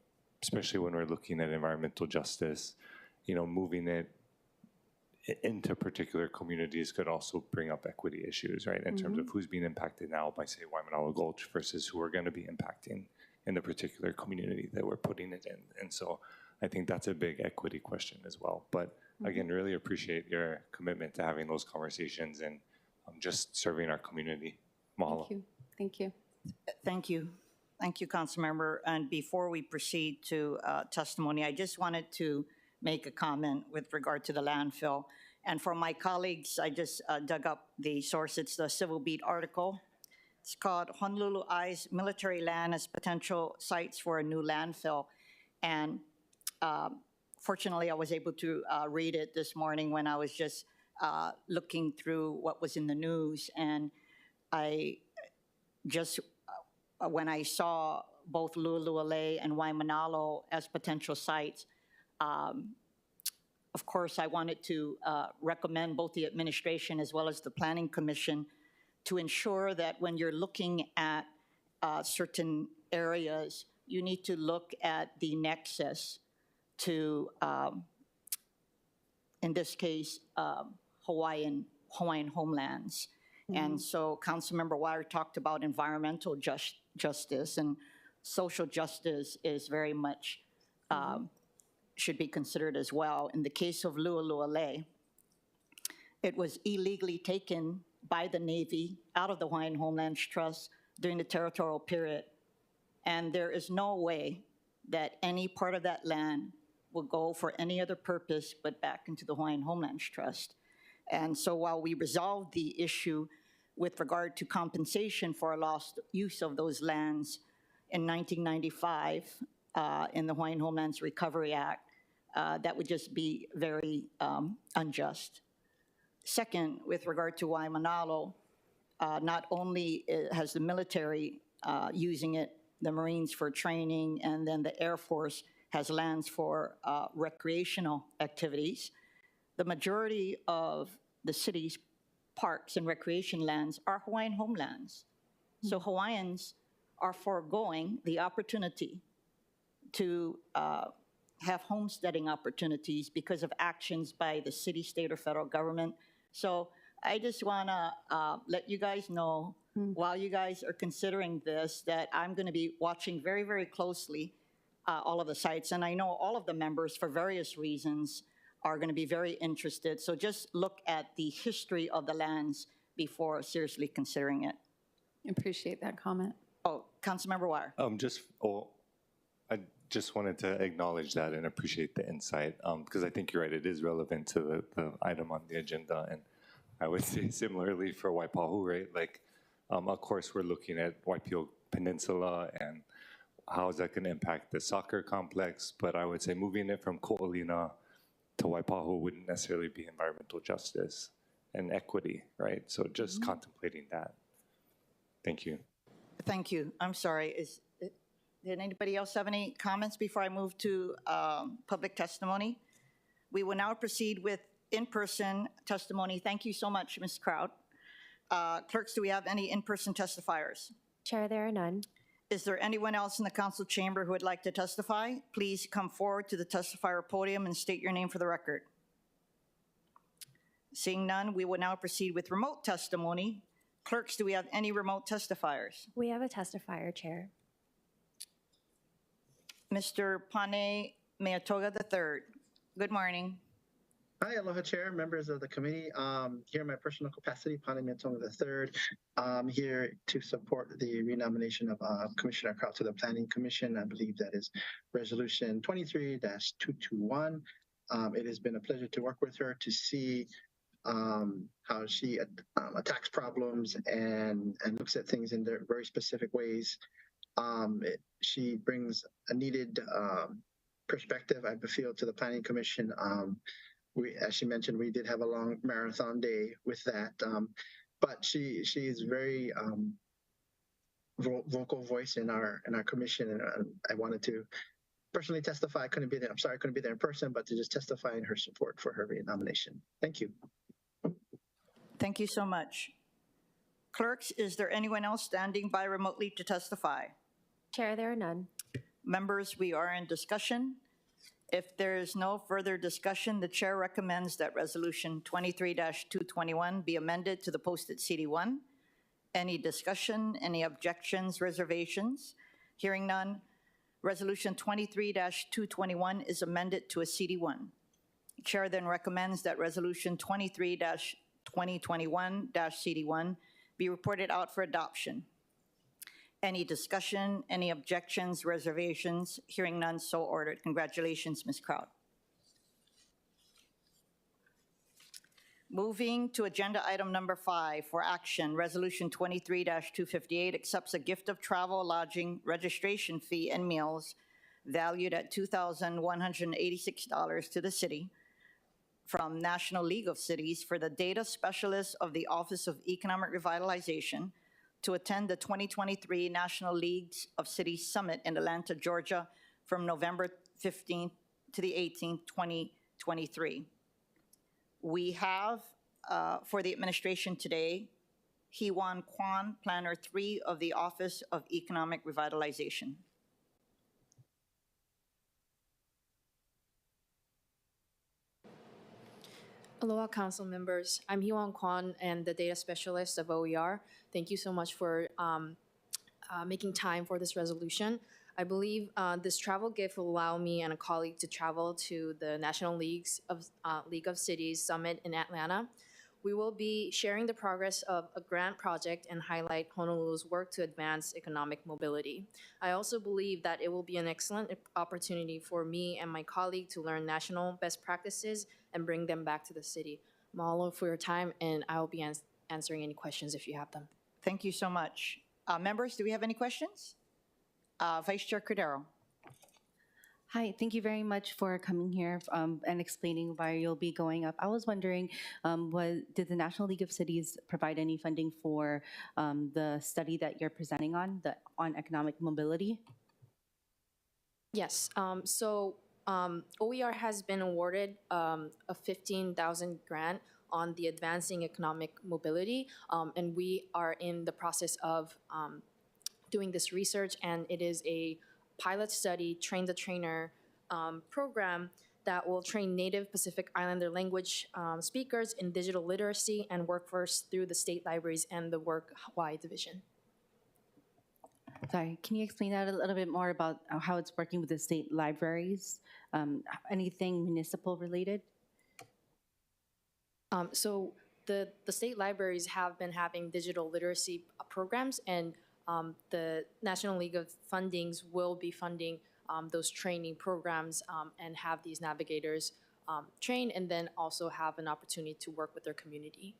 especially when we're looking at environmental justice, moving it into particular communities could also bring up equity issues, right? In terms of who's being impacted now by, say, Waimanalo Gulch versus who are going to be impacting in the particular community that we're putting it in. And so I think that's a big equity question as well. But again, really appreciate your commitment to having those conversations and just serving our community. Mahalo. Thank you. Thank you. Thank you. Thank you, Councilmember. And before we proceed to testimony, I just wanted to make a comment with regard to the landfill. And for my colleagues, I just dug up the source. It's the Civil Beat article. It's called Honolulu Eyes Military Land as Potential Sites for a New Landfill. And fortunately, I was able to read it this morning when I was just looking through what was in the news. And I just, when I saw both Lualualei and Waimanalo as potential sites, of course, I wanted to recommend both the administration as well as the Planning Commission to ensure that when you're looking at certain areas, you need to look at the nexus to, in this case, Hawaiian homelands. And so Councilmember Wire talked about environmental justice, and social justice is very much should be considered as well. In the case of Lualualei, it was illegally taken by the Navy out of the Hawaiian Homelands Trust during the territorial period. And there is no way that any part of that land will go for any other purpose but back into the Hawaiian Homelands Trust. And so while we resolved the issue with regard to compensation for a lost use of those lands in 1995 in the Hawaiian Homelands Recovery Act, that would just be very unjust. Second, with regard to Waimanalo, not only has the military using it, the Marines for training, and then the Air Force has lands for recreational activities. The majority of the city's parks and recreation lands are Hawaiian homelands. So Hawaiians are foregoing the opportunity to have homesteading opportunities because of actions by the city, state, or federal government. So I just want to let you guys know, while you guys are considering this, that I'm going to be watching very, very closely all of the sites. And I know all of the members, for various reasons, are going to be very interested. So just look at the history of the lands before seriously considering it. Appreciate that comment. Oh, Councilmember Wire. I just wanted to acknowledge that and appreciate the insight, because I think you're right, it is relevant to the item on the agenda. And I would say similarly for Waipahu, right? Like, of course, we're looking at Waipio Peninsula and how is that going to impact the soccer complex, but I would say moving it from Ko'olina to Waipahu wouldn't necessarily be environmental justice and equity, right? So just contemplating that. Thank you. Thank you. I'm sorry. Did anybody else have any comments before I move to public testimony? We will now proceed with in-person testimony. Thank you so much, Ms. Kraut. Clerks, do we have any in-person testifiers? Chair, there are none. Is there anyone else in the council chamber who would like to testify? Please come forward to the testifier podium and state your name for the record. Seeing none, we will now proceed with remote testimony. Clerks, do we have any remote testifiers? We have a testifier, Chair. Mr. Pane Meatoga III. Good morning. Hi, aloha chair, members of the committee. Here in my personal capacity, Pane Meatoga III, I'm here to support the renomination of Commissioner Kraut to the Planning Commission. I believe that is Resolution 23-221. It has been a pleasure to work with her to see how she attacks problems and looks at things in their very specific ways. She brings a needed perspective, I feel, to the Planning Commission. As she mentioned, we did have a long marathon day with that, but she is very vocal voice in our commission, and I wanted to personally testify. I couldn't be there. I'm sorry I couldn't be there in person, but to just testify in her support for her renomination. Thank you. Thank you so much. Clerks, is there anyone else standing by remotely to testify? Chair, there are none. Members, we are in discussion. If there is no further discussion, the chair recommends that Resolution 23-221 be amended to the posted CD1. Any discussion, any objections, reservations? Hearing none, Resolution 23-221 is amended to a CD1. The chair then recommends that Resolution 23-2021-CD1 be reported out for adoption. Any discussion, any objections, reservations? Hearing none, so ordered. Congratulations, Ms. Kraut. Moving to agenda item number 5 for action, Resolution 23-258 accepts a gift of travel, lodging, registration fee, and meals valued at $2,186 to the city from National League of Cities for the data specialist of the Office of Economic Revitalization to attend the 2023 National Leagues of Cities Summit in Atlanta, Georgia from November 15th to the 18th, 2023. We have, for the administration today, Hewan Kwan, Planner 3 of the Office of Economic Revitalization. Aloha, council members. I'm Hewan Kwan and the data specialist of OER. Thank you so much for making time for this resolution. I believe this travel gift will allow me and a colleague to travel to the National League of Cities Summit in Atlanta. We will be sharing the progress of a grant project and highlight Honolulu's work to advance economic mobility. I also believe that it will be an excellent opportunity for me and my colleague to learn national best practices and bring them back to the city. Mahalo for your time, and I will be answering any questions if you have them. Thank you so much. Members, do we have any questions? Vice Chair Cordero. Hi, thank you very much for coming here and explaining why you'll be going up. I was wondering, did the National League of Cities provide any funding for the study that you're presenting on economic mobility? Yes, OER has been awarded a $15,000 grant on the advancing economic mobility, and we are in the process of doing this research, and it is a pilot study, Train the Trainer program that will train native Pacific Islander language speakers in digital literacy and workforce through the state libraries and the work-wide division. Sorry, can you explain that a little bit more about how it's working with the state libraries? Anything municipal related? So the state libraries have been having digital literacy programs, and the National League of Fundings will be funding those training programs and have these navigators train, and then also have an opportunity to work with their community.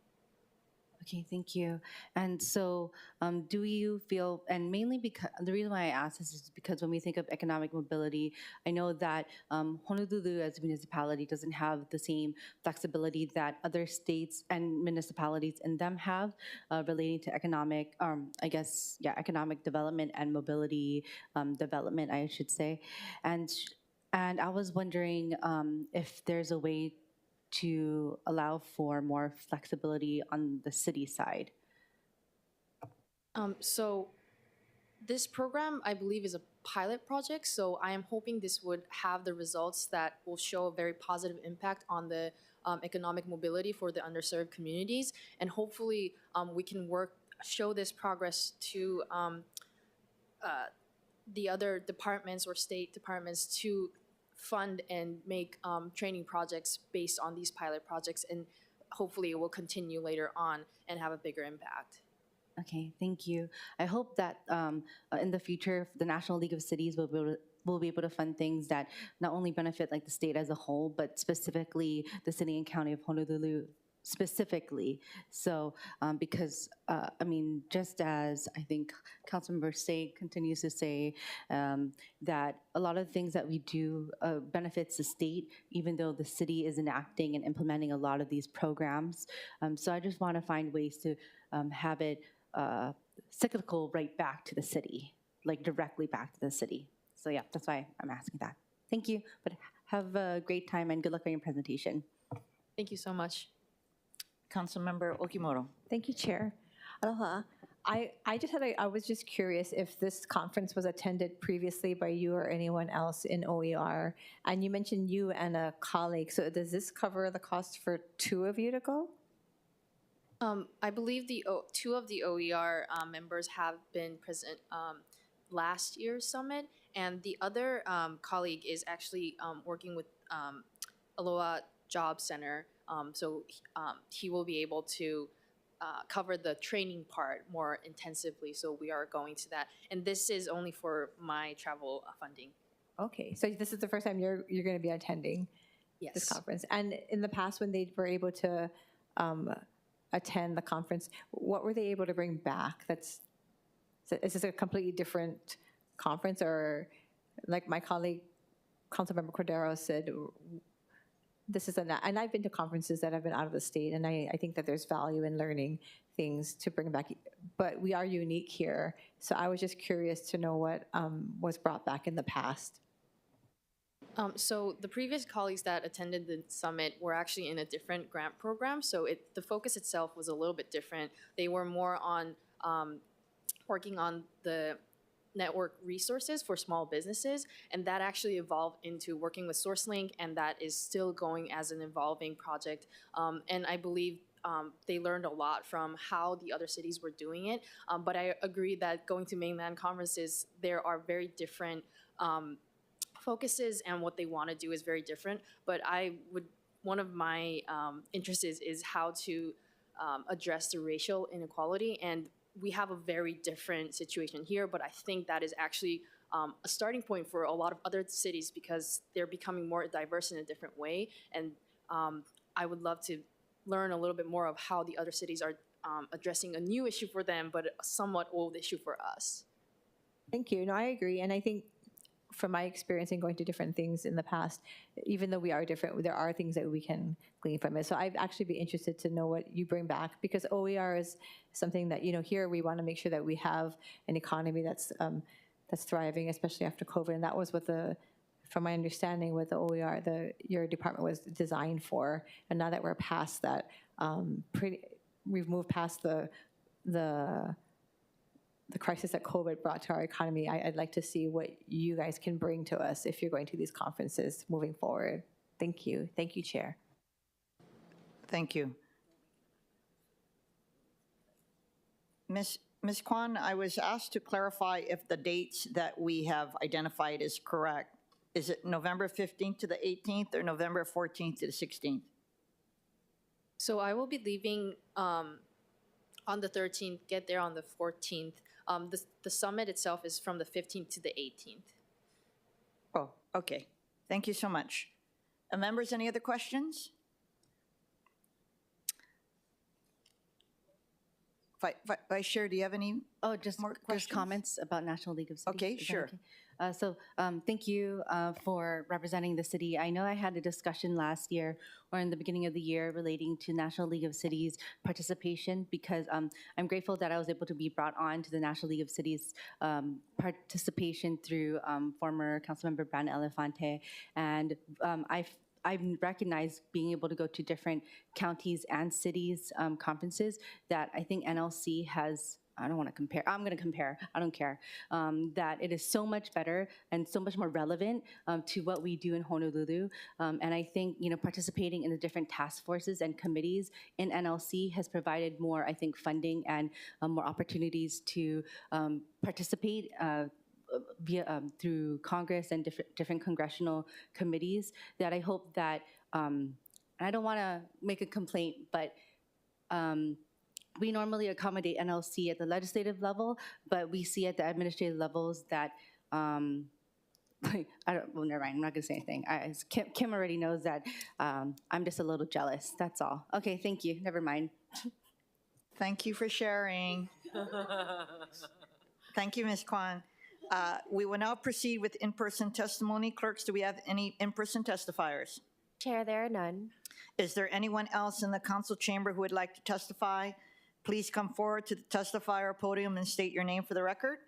Okay, thank you. And so do you feel, and mainly because, the reason why I ask this is because when we think of economic mobility, I know that Honolulu as a municipality doesn't have the same flexibility that other states and municipalities in them have relating to economic, economic development and mobility development, I should say. And I was wondering if there's a way to allow for more flexibility on the city side? So this program, I believe, is a pilot project. So I am hoping this would have the results that will show a very positive impact on the economic mobility for the underserved communities. And hopefully we can show this progress to the other departments or state departments to fund and make training projects based on these pilot projects, and hopefully it will continue later on and have a bigger impact. Okay, thank you. I hope that in the future, the National League of Cities will be able to fund things that not only benefit like the state as a whole, but specifically the city and county of Honolulu specifically. So because, I mean, just as I think Councilmember Say continues to say that a lot of things that we do benefits the state, even though the city is enacting and implementing a lot of these programs. So I just want to find ways to have it cyclical right back to the city, like directly back to the city. So yeah, that's why I'm asking that. Thank you, but have a great time and good luck on your presentation. Thank you so much. Councilmember Okimoto. Thank you, Chair. Aloha. I was just curious if this conference was attended previously by you or anyone else in OER. And you mentioned you and a colleague. So does this cover the cost for two of you to go? I believe the two of the OER members have been present last year's summit, and the other colleague is actually working with Aloha Job Center. So he will be able to cover the training part more intensively. So we are going to that. And this is only for my travel funding. Okay, so this is the first time you're going to be attending Yes. this conference. And in the past, when they were able to attend the conference, what were they able to bring back? Is this a completely different conference, or like my colleague, Councilmember Cordero said, this is and I've been to conferences that have been out of the state, and I think that there's value in learning things to bring back, but we are unique here. So I was just curious to know what was brought back in the past. So the previous colleagues that attended the summit were actually in a different grant program, so the focus itself was a little bit different. They were more on working on the network resources for small businesses, and that actually evolved into working with SourceLink, and that is still going as an evolving project. And I believe they learned a lot from how the other cities were doing it. But I agree that going to mainland conferences, there are very different focuses, and what they want to do is very different. But one of my interests is how to address the racial inequality, and we have a very different situation here, but I think that is actually a starting point for a lot of other cities because they're becoming more diverse in a different way. And I would love to learn a little bit more of how the other cities are addressing a new issue for them, but a somewhat old issue for us. Thank you. No, I agree. And I think from my experience in going to different things in the past, even though we are different, there are things that we can glean from it. So I'd actually be interested to know what you bring back, because OER is something that, here we want to make sure that we have an economy that's thriving, especially after COVID. And that was what from my understanding, what the OER, your department was designed for. And now that we're past that, we've moved past the crisis that COVID brought to our economy. I'd like to see what you guys can bring to us if you're going to these conferences moving forward. Thank you. Thank you, Chair. Thank you. Ms. Kwan, I was asked to clarify if the dates that we have identified is correct. Is it November 15th to the 18th or November 14th to the 16th? So I will be leaving on the 13th, get there on the 14th. The summit itself is from the 15th to the 18th. Oh, okay. Thank you so much. Members, any other questions? Vice Chair, do you have any just more questions? Just comments about National League of Cities. Okay, Is that sure. okay? Thank you for representing the city. I know I had a discussion last year or in the beginning of the year relating to National League of Cities participation, because I'm grateful that I was able to be brought on to the National League of Cities participation through former Councilmember Brand Elefante. And I've recognized being able to go to different counties and cities conferences that I think NLC has. I don't want to compare. I'm going to compare. I don't care. That it is so much better and so much more relevant to what we do in Honolulu. And I think, participating in the different task forces and committees in NLC has provided more, I think, funding and more opportunities to participate through Congress and different congressional committees, that I hope that, and I don't want to make a complaint, but we normally accommodate NLC at the legislative level, but we see at the administrative levels that, never mind, I'm not gonna say anything. Kim already knows that I'm just a little jealous, that's all. Okay, thank you, never mind. Thank you for sharing. Thank you, Ms. Kwan. We will now proceed with in-person testimony. Clerks, do we have any in-person testifiers? Chair, there are none. Is there anyone else in the council chamber who would like to testify? Please come forward to the testifier podium and state your name for the record.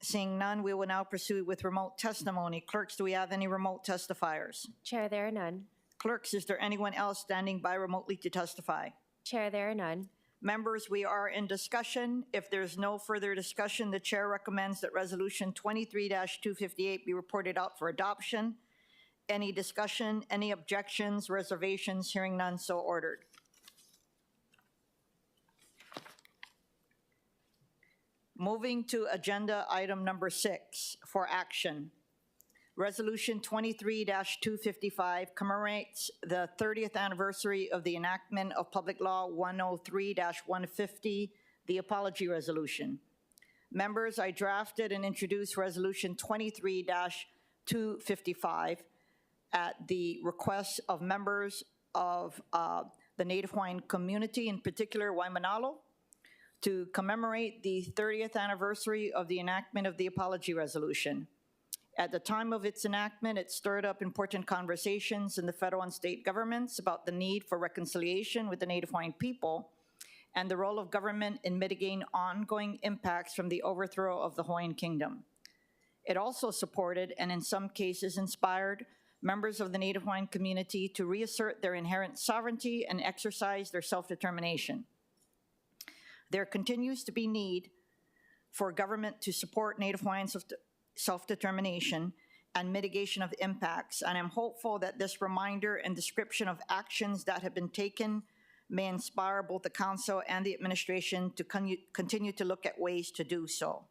Seeing none, we will now proceed with remote testimony. Clerks, do we have any remote testifiers? Chair, there are none. Clerks, is there anyone else standing by remotely to testify? Chair, there are none. Members, we are in discussion. If there's no further discussion, the chair recommends that Resolution 23-258 be reported out for adoption. Any discussion, any objections, reservations? Hearing none, so ordered. Moving to agenda item number 6 for action. Resolution 23-255 commemorates the 30th anniversary of the enactment of Public Law 103-150, the Apology Resolution. Members, I drafted and introduced Resolution 23-255 at the request of members of the Native Hawaiian community, in particular Waimanalo, to commemorate the 30th anniversary of the enactment of the Apology Resolution. At the time of its enactment, it stirred up important conversations in the federal and state governments about the need for reconciliation with the Native Hawaiian people and the role of government in mitigating ongoing impacts from the overthrow of the Hawaiian Kingdom. It also supported, and in some cases inspired, members of the Native Hawaiian community to reassert their inherent sovereignty and exercise their self-determination. There continues to be need for government to support Native Hawaiian self-determination and mitigation of impacts, and I'm hopeful that this reminder and description of actions that have been taken may inspire both the Council and the administration to continue to look at ways to do so.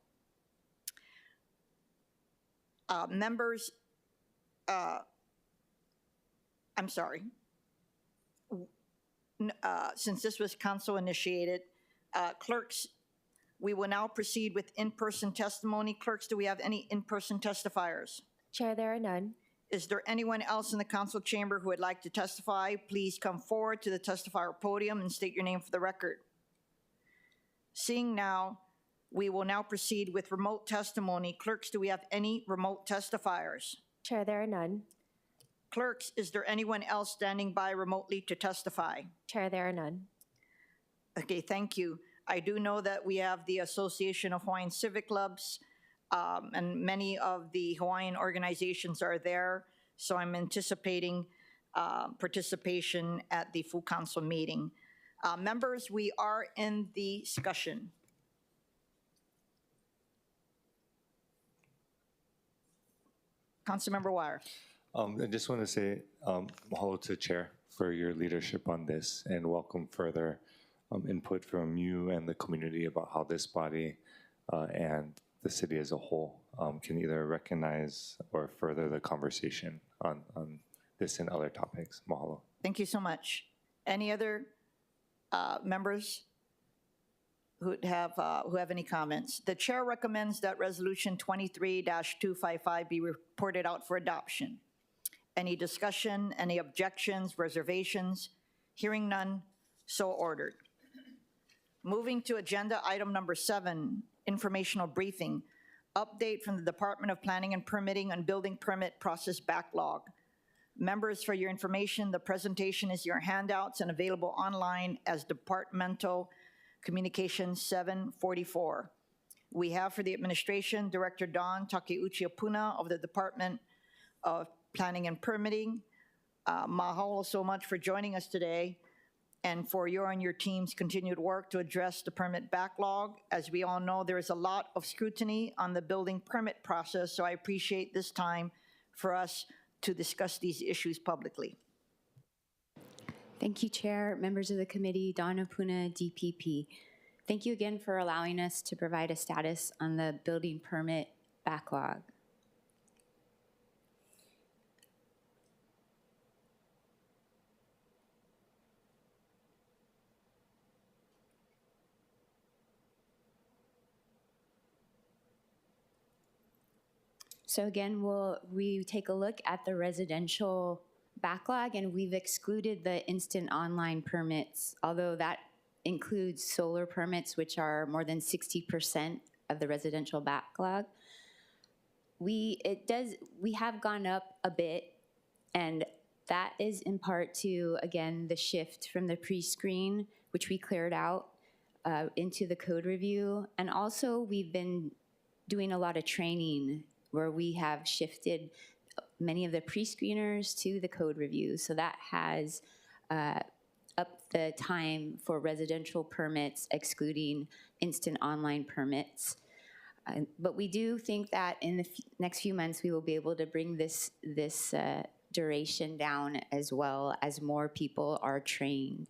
Members, I'm sorry. Since this was Council initiated, clerks, we will now proceed with in-person testimony. Clerks, do we have any in-person testifiers? Chair, there are none. Is there anyone else in the council chamber who would like to testify? Please come forward to the testifier podium and state your name for the record. Seeing now, we will now proceed with remote testimony. Clerks, do we have any remote testifiers? Chair, there are none. Clerks, is there anyone else standing by remotely to testify? Chair, there are none. Okay, thank you. I do know that we have the Association of Hawaiian Civic Clubs, and many of the Hawaiian organizations are there, so I'm anticipating participation at the full council meeting. Members, we are in the discussion. Councilmember Wire. I just want to say mahalo to Chair for your leadership on this, and welcome further input from you and the community about how this body and the city as a whole can either recognize or further the conversation on this and other topics. Mahalo. Thank you so much. Any other members who have any comments? The chair recommends that Resolution 23-255 be reported out for adoption. Any discussion, any objections, reservations? Hearing none, so ordered. Moving to agenda item number 7, informational briefing. Update from the Department of Planning and Permitting on building permit process backlog. Members, for your information, the presentation is your handouts and available online as Departmental Communications 744. We have for the administration, Director Dawn Takeuchi Apuna of the Department of Planning and Permitting. Mahalo so much for joining us today and for your and your team's continued work to address the permit backlog. As we all know, there is a lot of scrutiny on the building permit process, so I appreciate this time for us to discuss these issues publicly. Thank you, Chair, members of the committee, Dawn Apuna, DPP. Thank you again for allowing us to provide a status on the building permit backlog. So again, we take a look at the residential backlog, and we've excluded the instant online permits, although that includes solar permits, which are more than 60% of the residential backlog. We have gone up a bit, and that is in part to, again, the shift from the pre-screen, which we cleared out, into the code review. And also, we've been doing a lot of training where we have shifted many of the pre-screeners to the code review. So that has upped the time for residential permits, excluding instant online permits. But we do think that in the next few months, we will be able to bring this duration down as well as more people are trained.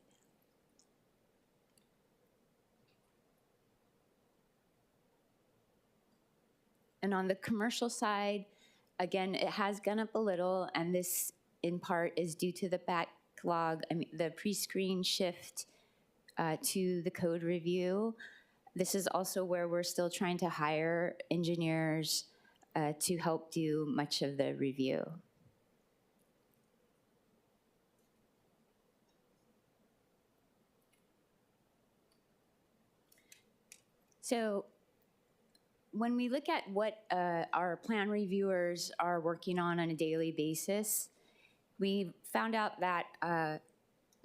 And on the commercial side, Again, it has gone up a little, and this in part is due to the backlog, the pre-screen shift to the code review. This is also where we're still trying to hire engineers to help do much of the review. So when we look at what our plan reviewers are working on a daily basis, we found out that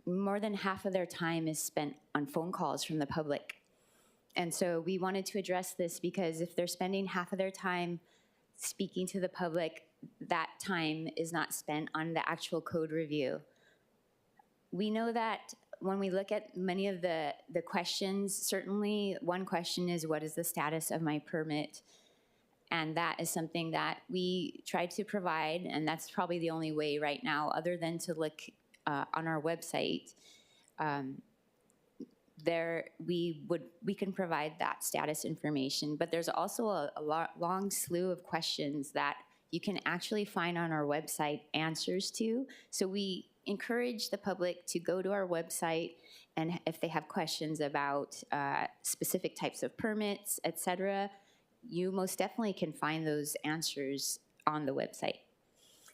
more than half of their time is spent on phone calls from the public. And so we wanted to address this because if they're spending half of their time speaking to the public, that time is not spent on the actual code review. We know that when we look at many of the questions, certainly one question is, what is the status of my permit? And that is something that we try to provide, and that's probably the only way right now, other than to look on our website. We can provide that status information, but there's also a long slew of questions that you can actually find on our website answers to. So we encourage the public to go to our website, and if they have questions about specific types of permits, et cetera, you most definitely can find those answers on the website.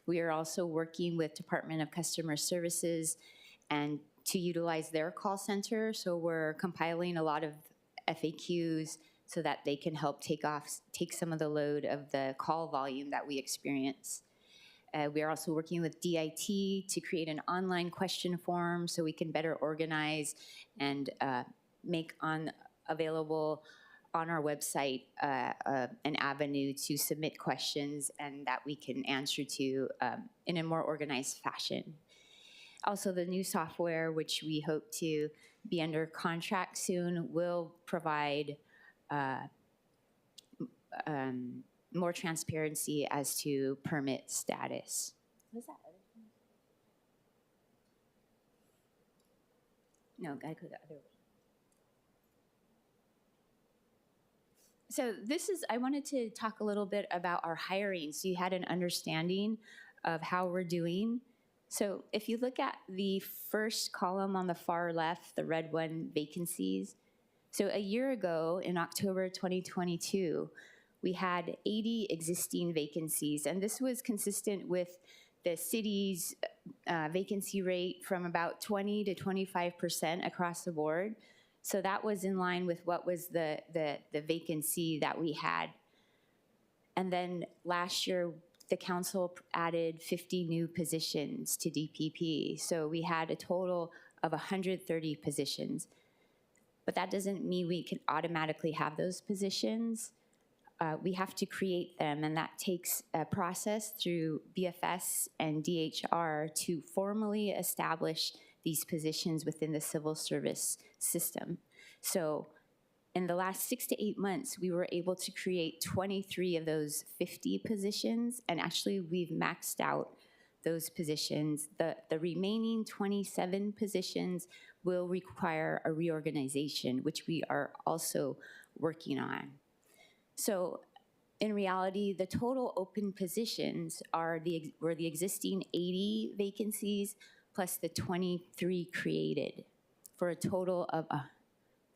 We are also working with Department of Customer Services and to utilize their call center. So we're compiling a lot of FAQs so that they can help take some of the load of the call volume that we experience. We are also working with DIT to create an online question form so we can better organize and make available on our website an avenue to submit questions and that we can answer to in a more organized fashion. Also, the new software, which we hope to be under contract soon, will provide more transparency as to permit status. What is that? No, gotta go the other way. So I wanted to talk a little bit about our hiring, so you had an understanding of how we're doing. So if you look at the first column on the far left, the red one, vacancies. So a year ago, in October 2022, we had 80 existing vacancies, and this was consistent with the city's vacancy rate from about 20 to 25% across the board. So that was in line with what was the vacancy that we had. And then last year, the council added 50 new positions to DPP. So we had a total of 130 positions. But that doesn't mean we can automatically have those positions. We have to create them, and that takes a process through BFS and DHR to formally establish these positions within the civil service system. So in the last 6 to 8 months, we were able to create 23 of those 50 positions, and actually we've maxed out those positions. The remaining 27 positions will require a reorganization, which we are also working on. So in reality, the total open positions were the existing 80 vacancies plus the 23 created, for a total of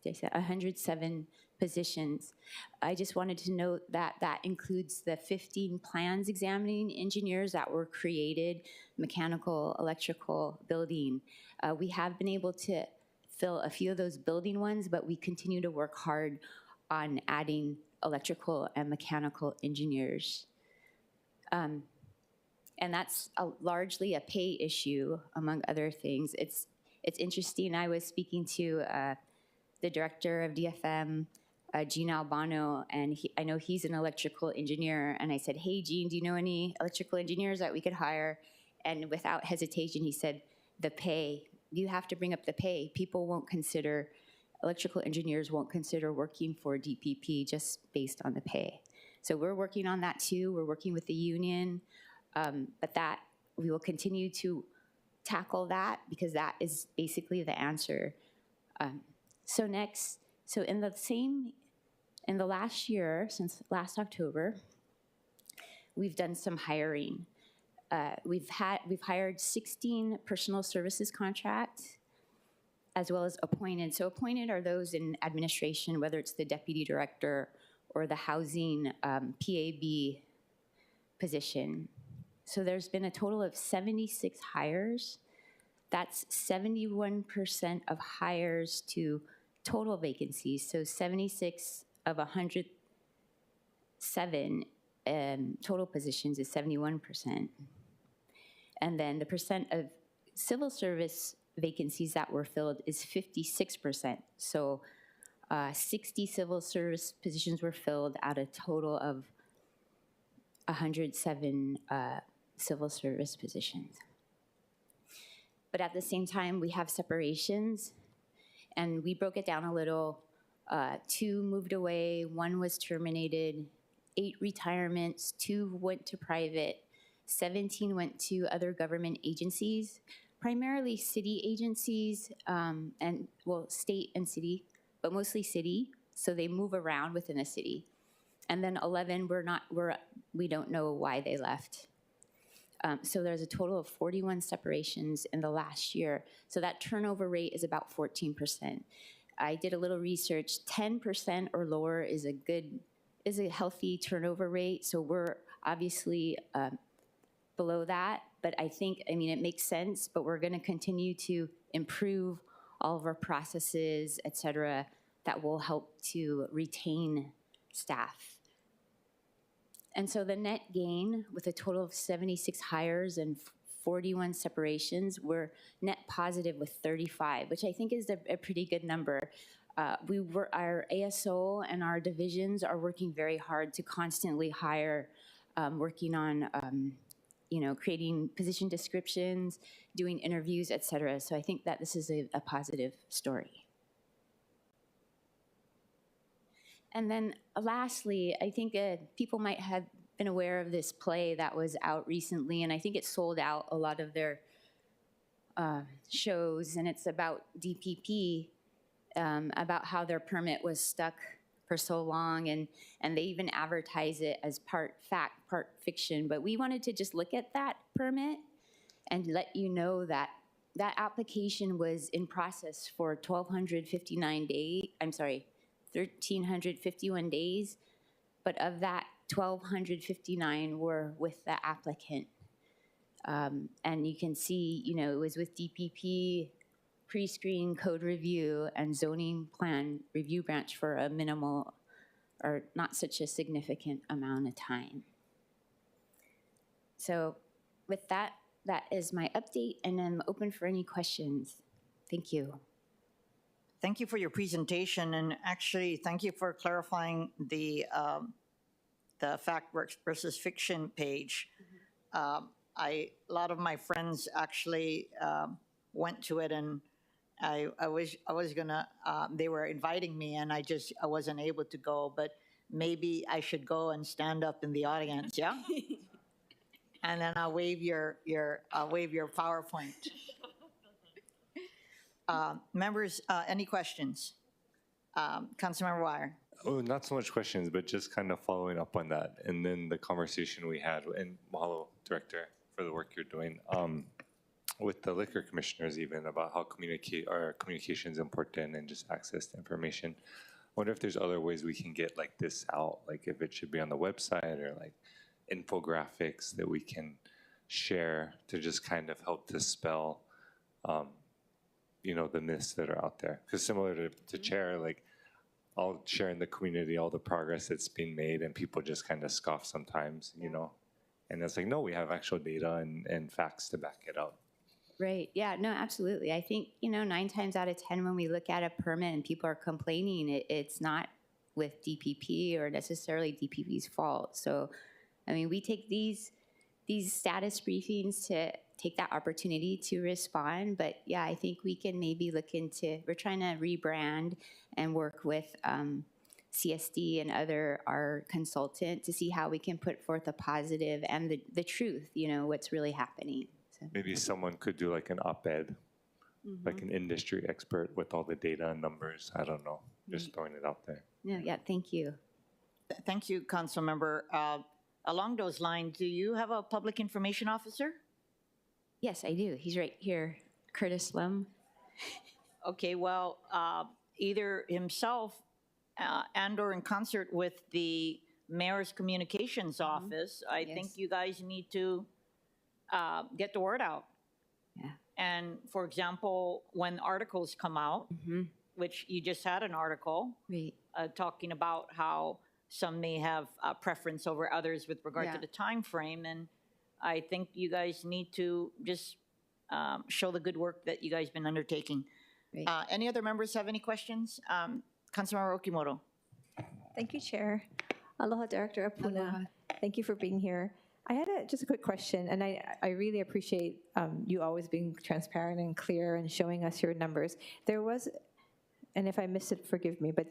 107 positions. I just wanted to note that that includes the 15 plans examining engineers that were created, mechanical, electrical, building. We have been able to fill a few of those building ones, but we continue to work hard on adding electrical and mechanical engineers. And that's largely a pay issue, among other things. It's interesting. I was speaking to the director of DFM, Gene Albano, and I know he's an electrical engineer. And I said, hey, Gene, do you know any electrical engineers that we could hire? And without hesitation, he said, the pay. You have to bring up the pay. Electrical engineers won't consider working for DPP just based on the pay. So we're working on that too. We're working with the union. But that we will continue to tackle that because that is basically the answer. So in the last year, since last October, we've done some hiring. We've hired 16 personal services contracts, as well as appointed. So appointed are those in administration, whether it's the deputy director or the housing PAB position. So there's been a total of 76 hires. That's 71% of hires to total vacancies. So 76 of 107 total positions is 71%. And then the percent of civil service vacancies that were filled is 56%. So 60 civil service positions were filled out of a total of 107 civil service positions. But at the same time, we have separations, and we broke it down a little. 2 moved away, 1 was terminated, 8 retirements, 2 went to private, 17 went to other government agencies, primarily city agencies, and well, state and city, but mostly city. So they move around within a city. And then 11 we don't know why they left. So there's a total of 41 separations in the last year. So that turnover rate is about 14%. I did a little research. 10% or lower is a healthy turnover rate. So we're obviously below that. But I mean, it makes sense, but we're going to continue to improve all of our processes, et cetera, that will help to retain staff. And so the net gain, with a total of 76 hires and 41 separations, we're net positive with 35, which I think is a pretty good number. Our ASO and our divisions are working very hard to constantly hire, working on creating position descriptions, doing interviews, et cetera. So I think that this is a positive story. And then lastly, I think people might have been aware of this play that was out recently, and I think it sold out a lot of their shows, and it's about DPP, about how their permit was stuck for so long, and they even advertise it as part fact, part fiction. But we wanted to just look at that permit and let you know that that application was in process for 1,351 days, but of that, 1,259 were with the applicant. And you can see, it was with DPP, pre-screen code review, and zoning plan review branch for a minimal or not such a significant amount of time. So with that, that is my update, and I'm open for any questions. Thank you. Thank you for your presentation, and actually, thank you for clarifying the fact versus fiction page. A lot of my friends actually went to it, and I was gonna. They were inviting me, and I wasn't able to go. But maybe I should go and stand up in the audience, yeah. And then I'll wave your PowerPoint. Members, any questions? Councilmember Wire. Oh, not so much questions, but just kind of following up on that, and then the conversation we had, and mahalo, Director, for the work you're doing, with the liquor commissioners even, about how communication is important and just access to information. I wonder if there's other ways we can get like this out, like if it should be on the website or like infographics that we can share to just kind of help dispel, the myths that are out there. Because similar to Chair, like, I'll share in the community all the progress that's being made, and people just kind of scoff sometimes, And it's like, no, we have actual data and facts to back it up. Right. Yeah, no, absolutely. I think, 9 times out of 10 when we look at a permit and people are complaining, it's not with DPP or necessarily DPP's fault. So, I mean, we take these status briefings to take that opportunity to respond. But yeah, I think we can maybe look into, we're trying to rebrand and work with CSD and our consultant to see how we can put forth a positive and the truth, what's really happening. So. Maybe someone could do like an op-ed, like an industry expert with all the data and numbers. I don't know, just throwing it out there. Yeah, thank you. Thank you, Councilmember. Along those lines, do you have a public information officer? Yes, I do. He's right here, Curtis Lum. Okay, well, either himself and or in concert with the mayor's communications office, I think Yes. you guys need to get the word out. Yeah. And for example, when articles come out, which you just had an article Right. talking about how some may have a preference over others with regard to Yeah. the time frame, and I think you guys need to just show the good work that you guys been undertaking. Right. Any other members have any questions? Councilmember Okimoto. Thank you, Chair. Aloha, Director Apuna. Aloha. Thank you for being here. I had just a quick question, and I really appreciate you always being transparent and clear and showing us your numbers. There was, and if I missed it, forgive me, but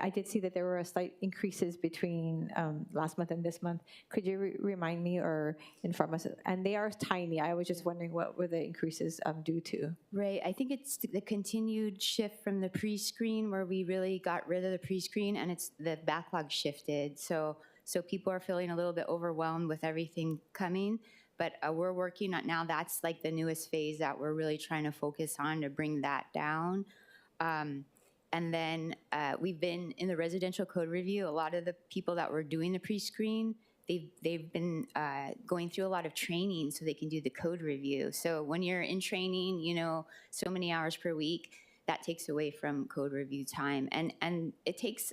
I did see that there were slight increases between last month and this month. Could you remind me or inform us? And they are tiny. I was just wondering what were the increases due to? Right. I think it's the continued shift from the pre-screen where we really got rid of the pre-screen, and it's the backlog shifted. So people are feeling a little bit overwhelmed with everything coming. But we're working on now. That's like the newest phase that we're really trying to focus on to bring that down. And then we've been in the residential code review. A lot of the people that were doing the pre-screen, they've been going through a lot of training so they can do the code review. So when you're in training, you know, so many hours per week, that takes away from code review time. And it takes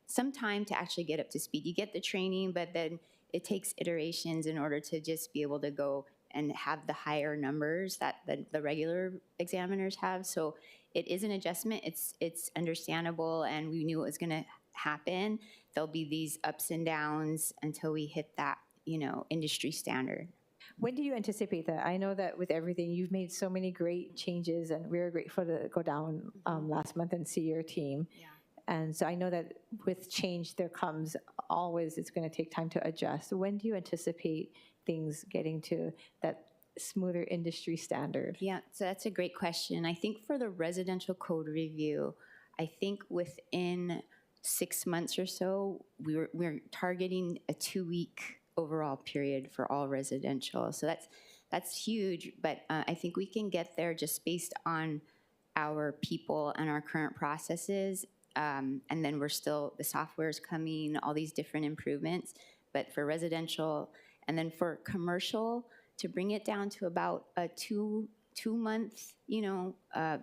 some time to actually get up to speed. You get the training, but then it takes iterations in order to just be able to go and have the higher numbers that the regular examiners have. So it is an adjustment. It's understandable, and we knew it was going to happen. There'll be these ups and downs until we hit that, you know, industry standard. When do you anticipate that? I know that with everything, you've made so many great changes, and we were grateful to go down last month and see your team. Yeah. And so I know that with change, there comes always, it's going to take time to adjust. When do you anticipate things getting to that smoother industry standard? Yeah, so that's a great question. I think for the residential code review, I think within 6 months or so, we're targeting a 2-week overall period for all residential. So that's huge, but I think we can get there just based on our people and our current processes. And then the software's coming, all these different improvements. But for residential, and then for commercial, to bring it down to about a two-month,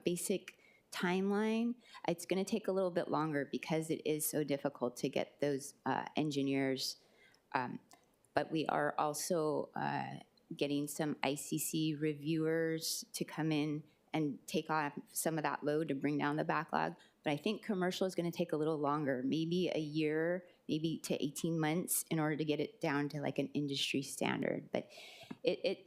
basic timeline, it's going to take a little bit longer because it is so difficult to get those engineers. But we are also getting some ICC reviewers to come in and take on some of that load to bring down the backlog. But I think commercial is going to take a little longer, maybe a year, maybe to 18 months in order to get it down to like an industry standard. But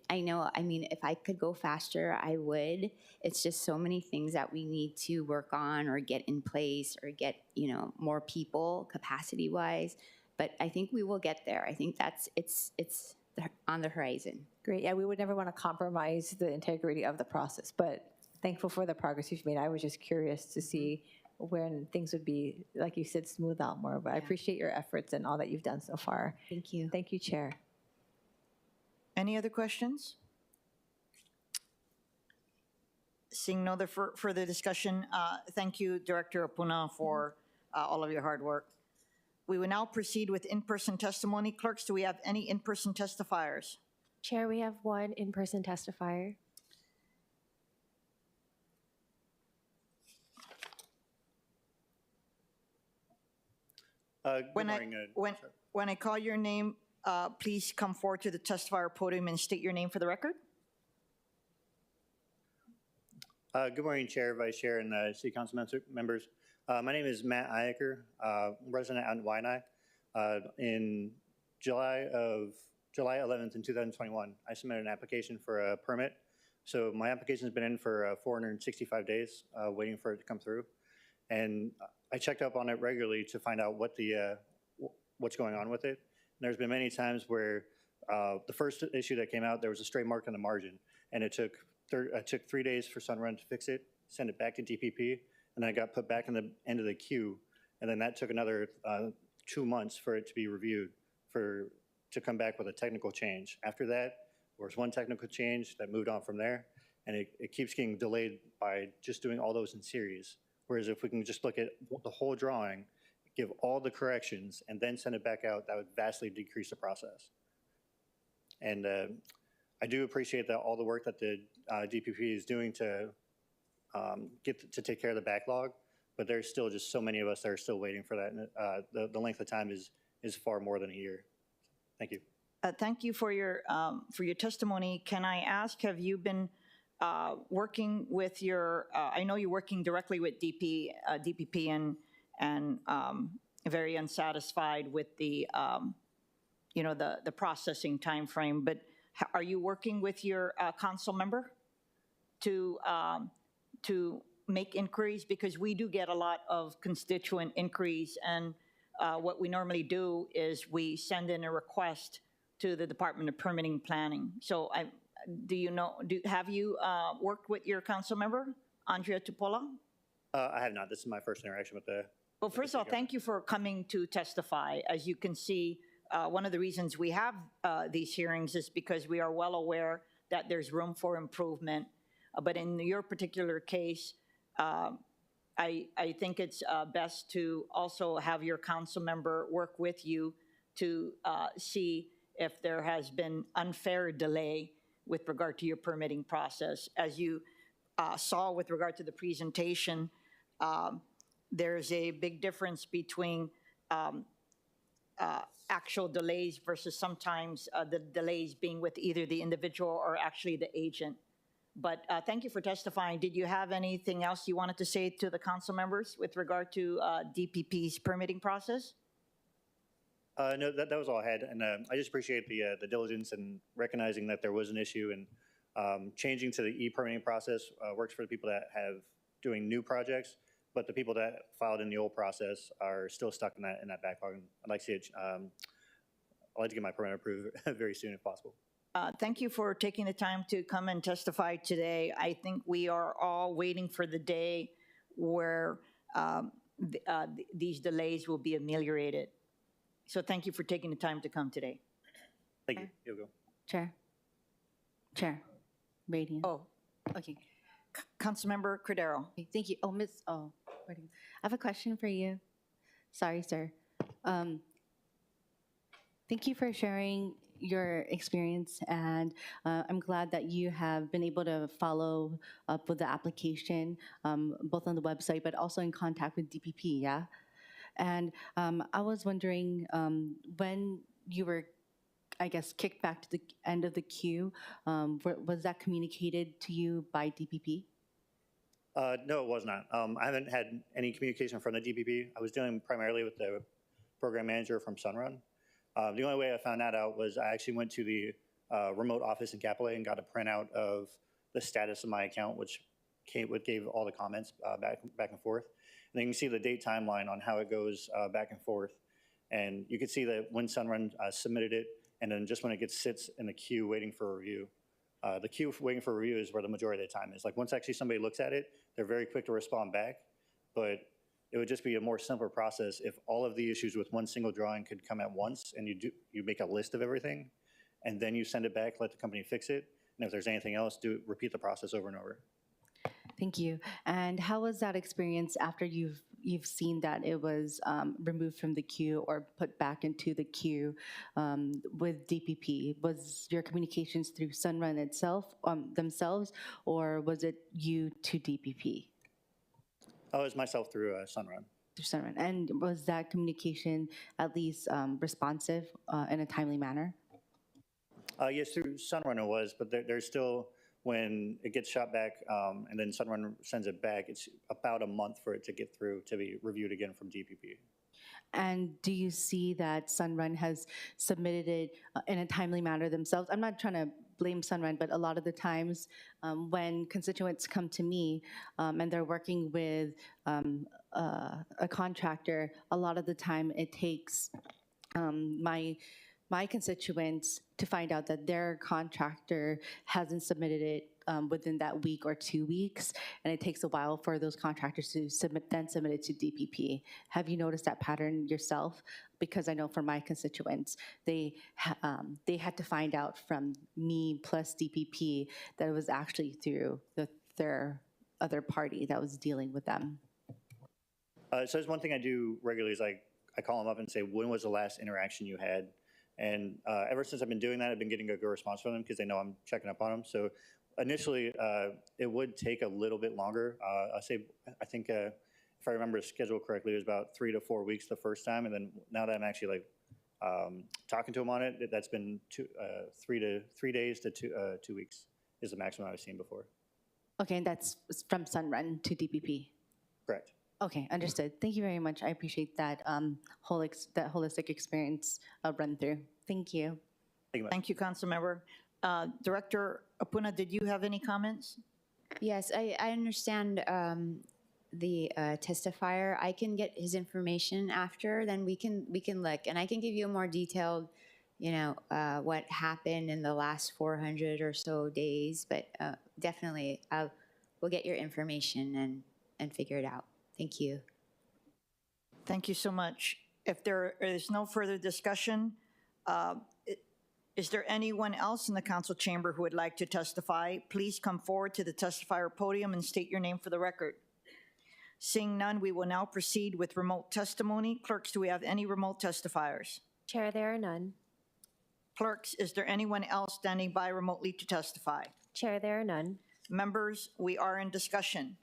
I know, I mean, if I could go faster, I would. It's just so many things that we need to work on or get in place or get, more people capacity-wise. But I think we will get there. I think it's on the horizon. Great. Yeah, we would never want to compromise the integrity of the process, but thankful for the progress you've made. I was just curious to see when things would be, like you said, smooth out more. But I appreciate your efforts and all that you've done so far. Thank you. Thank you, Chair. Any other questions? Seeing no other further discussion, thank you, Director Apuna, for all of your hard work. We will now proceed with in-person testimony. Clerks, do we have any in-person testifiers? Chair, we have one in-person testifier. Good morning. When I call your name, please come forward to the testifier podium and state your name for the record. Good morning, Chair, Vice Chair, and City Council members. My name is Matt Iacker, resident out in Waianae. In July 11th in 2021, I submitted an application for a permit. So my application has been in for 465 days, waiting for it to come through. And I checked up on it regularly to find out what's going on with it. And there's been many times where the first issue that came out, there was a stray mark on the margin, and it took 3 days for Sunrun to fix it, send it back to DPP, and then I got put back in the end of the queue, and then that took another 2 months for it to be reviewed for to come back with a technical change. After that, there was one technical change that moved on from there, and it keeps getting delayed by just doing all those in series. Whereas if we can just look at the whole drawing, give all the corrections, and then send it back out, that would vastly decrease the process. And I do appreciate that all the work that the DPP is doing to take care of the backlog, but there's still just so many of us that are still waiting for that. And the length of time is far more than a year. Thank you. Thank you for your testimony. Can I ask, have you been working with your, I know you're working directly with DPP and very unsatisfied with the, the processing timeframe, but are you working with your council member to make inquiries? Because we do get a lot of constituent inquiries, and what we normally do is we send in a request to the Department of Permitting Planning. So have you worked with your council member, Andrea Tupola? I have not. This is my first interaction with the. Well, first of all, thank you for coming to testify. As you can see, one of the reasons we have these hearings is because we are well aware that there's room for improvement. But in your particular case, I think it's best to also have your council member work with you to see if there has been unfair delay with regard to your permitting process. As you saw with regard to the presentation, there's a big difference between actual delays versus sometimes the delays being with either the individual or actually the agent. But thank you for testifying. Did you have anything else you wanted to say to the council members with regard to DPP's permitting process? No, that was all I had. And I just appreciate the diligence and recognizing that there was an issue, and changing to the e-permitting process works for the people that have doing new projects, but the people that filed in the old process are still stuck in that backlog. And I'd like to see it, I'd like to get my permit approved very soon if possible. Thank you for taking the time to come and testify today. I think we are all waiting for the day where these delays will be ameliorated. So thank you for taking the time to come today. Thank you. You'll go. Chair. Radiant. Oh, okay. Councilmember Cordero. Okay, thank you. I have a question for you. Sorry, sir. Thank you for sharing your experience, and I'm glad that you have been able to follow up with the application, both on the website, but also in contact with DPP, yeah? And I was wondering, when you were, I guess, kicked back to the end of the queue, was that communicated to you by DPP? No, it was not. I haven't had any communication from the DPP. I was dealing primarily with the program manager from Sunrun. The only way I found that out was I actually went to the remote office in Capilay and got a printout of the status of my account, which gave all the comments back and forth. And then you can see the date timeline on how it goes back and forth. And you can see that when Sunrun submitted it, and then just when it sits in the queue waiting for review. The queue waiting for review is where the majority of the time is. Like once actually somebody looks at it, they're very quick to respond back. But it would just be a more simpler process if all of the issues with one single drawing could come at once, and you make a list of everything, and then you send it back, let the company fix it, and if there's anything else, repeat the process over and over. Thank you. And how was that experience after you've seen that it was removed from the queue or put back into the queue with DPP? Was your communications through Sunrun itself, themselves, or was it you to DPP? Oh, it was myself through Sunrun. Through Sunrun. And was that communication at least responsive in a timely manner? Yes, through Sunrun it was, but there's still, when it gets shot back and then Sunrun sends it back, it's about a month for it to get through to be reviewed again from DPP. And do you see that Sunrun has submitted it in a timely manner themselves? I'm not trying to blame Sunrun, but a lot of the times when constituents come to me and they're working with a contractor, a lot of the time it takes my my constituents to find out that their contractor hasn't submitted it within that week or 2 weeks, and it takes a while for those contractors to submit it to DPP. Have you noticed that pattern yourself? Because I know for my constituents, they had to find out from me plus DPP that it was actually through their other party that was dealing with them. So there's one thing I do regularly is I call them up and say, when was the last interaction you had? And ever since I've been doing that, I've been getting a good response from them because they know I'm checking up on them. So initially, it would take a little bit longer. I think if I remember the schedule correctly, it was about 3 to 4 weeks the first time. And then now that I'm actually talking to them on it, that's been 3 days to 2 weeks is the maximum I've seen before. Okay, and that's from Sunrun to DPP? Correct. Okay, understood. Thank you very much. I appreciate that that holistic experience run through. Thank you. Thank you, Councilmember. Director Apuna, did you have any comments? Yes, I understand the testifier. I can get his information after, then we can look, and I can give you a more detailed, what happened in the last 400 or so days. But definitely, we'll get your information and figure it out. Thank you. Thank you so much. If there is no further discussion, is there anyone else in the council chamber who would like to testify? Please come forward to the testifier podium and state your name for the record. Seeing none, we will now proceed with remote testimony. Clerks, do we have any remote testifiers? Chair, there are none. Clerks, is there anyone else standing by remotely to testify? Chair, there are none. Members, we are in discussion.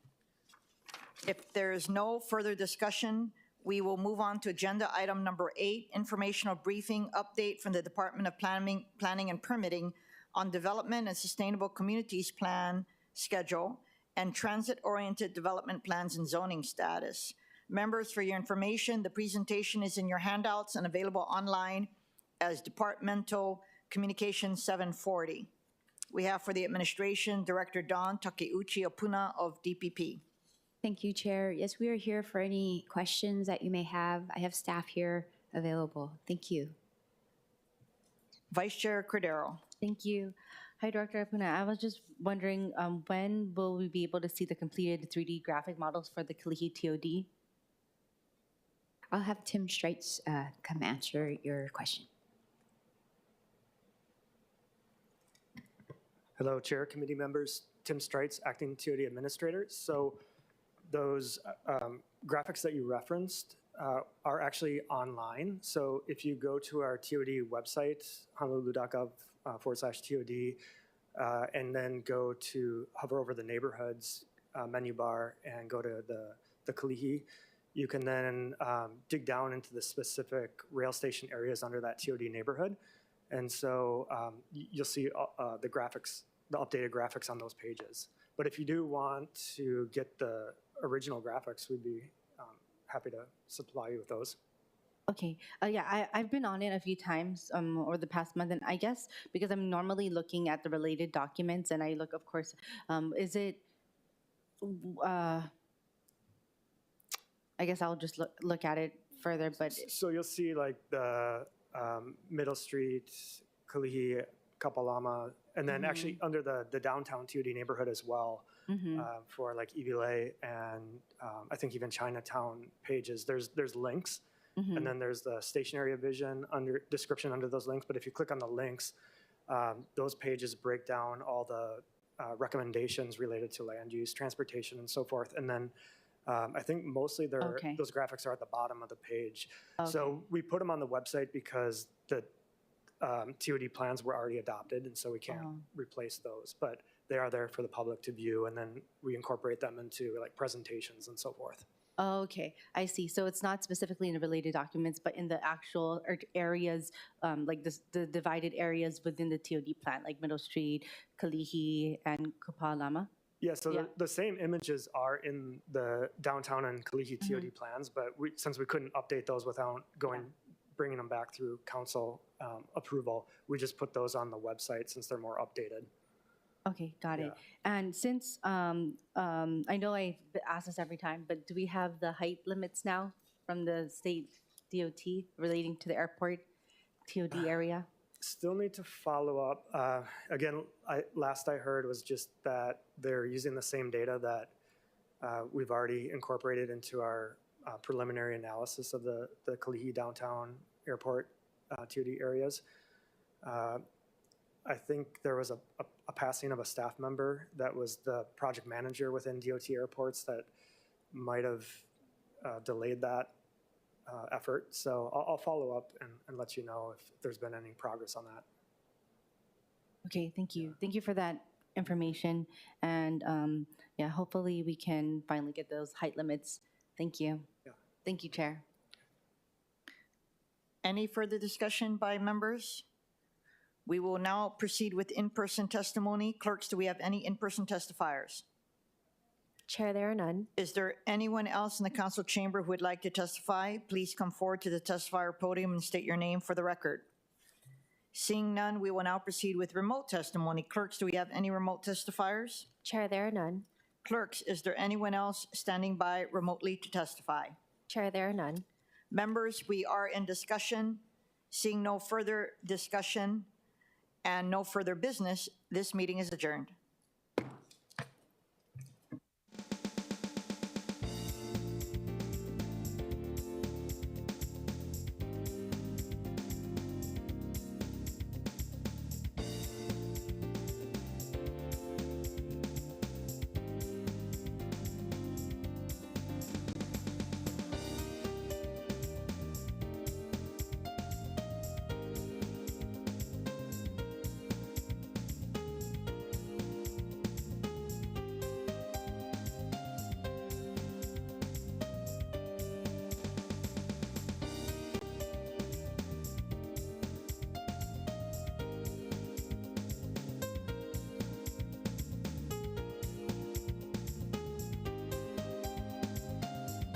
If there is no further discussion, we will move on to agenda item number 8, informational briefing update from the Department of Planning and Permitting on Development and Sustainable Communities Plan schedule and transit-oriented development plans and zoning status. Members, for your information, the presentation is in your handouts and available online as Departmental Communication 740. We have for the administration, Director Dawn Takeuchi Apuna of DPP. Thank you, Chair. Yes, we are here for any questions that you may have. I have staff here available. Thank you. Vice Chair Cordero. Thank you. Hi, Director Apuna. I was just wondering, when will we be able to see the completed 3D graphic models for the Kalihi TOD? I'll have Tim Streitz come answer your question. Hello, Chair, committee members. Tim Streitz, Acting TOD Administrator. So those graphics that you referenced are actually online. So if you go to our TOD website, honolulu.gov/TOD, and then hover over the neighborhoods menu bar and go to the Kalihi, you can then dig down into the specific rail station areas under that TOD neighborhood. And so you'll see the graphics, the updated graphics on those pages. But if you do want to get the original graphics, we'd be happy to supply you with those. Okay. Yeah, I've been on it a few times over the past month, and I guess because I'm normally looking at the related documents, and I look, of course, is it? I guess I'll just look at it further, but so you'll see like the Middle Street, Kalihi, Kapalama, and then actually under the downtown TOD neighborhood as well. For like Iwilei and I think even Chinatown pages, there's links, and then there's the station area vision description under those links. But if you click on the links, those pages break down all the recommendations related to land use, transportation, and so forth. And then I think mostly those graphics are at the bottom of the page. Okay. So we put them on the website because the TOD plans were already adopted, and so we can't replace those. But they are there for the public to view, and then we incorporate them into like presentations and so forth. Oh, okay, I see. So it's not specifically in the related documents, but in the actual areas, like the divided areas within the TOD plan, like Middle Street, Kalihi, and Kapalama? Yeah, so the same images are in the downtown and Kalihi TOD plans, but since we couldn't update those without bringing them back through council approval, we just put those on the website since they're more updated. Okay, got it. And since, I know I ask this every time, but do we have the height limits now from the state DOT relating to the airport? TOD area? Still need to follow up. Again, last I heard was just that they're using the same data that we've already incorporated into our preliminary analysis of the Kalihi downtown airport TOD areas. I think there was a passing of a staff member that was the project manager within DOT airports that might have delayed that effort. So I'll follow up and let you know if there's been any progress on that. Okay, thank you. Thank you for that information. And yeah, hopefully we can finally get those height limits. Thank you. Yeah. Thank you, Chair. Any further discussion by members? We will now proceed with in-person testimony. Clerks, do we have any in-person testifiers? Chair, there are none. Is there anyone else in the council chamber who would like to testify? Please come forward to the testifier podium and state your name for the record. Seeing none, we will now proceed with remote testimony. Clerks, do we have any remote testifiers? Chair, there are none. Clerks, is there anyone else standing by remotely to testify? Chair, there are none. Members, we are in discussion. Seeing no further discussion and no further business, this meeting is adjourned.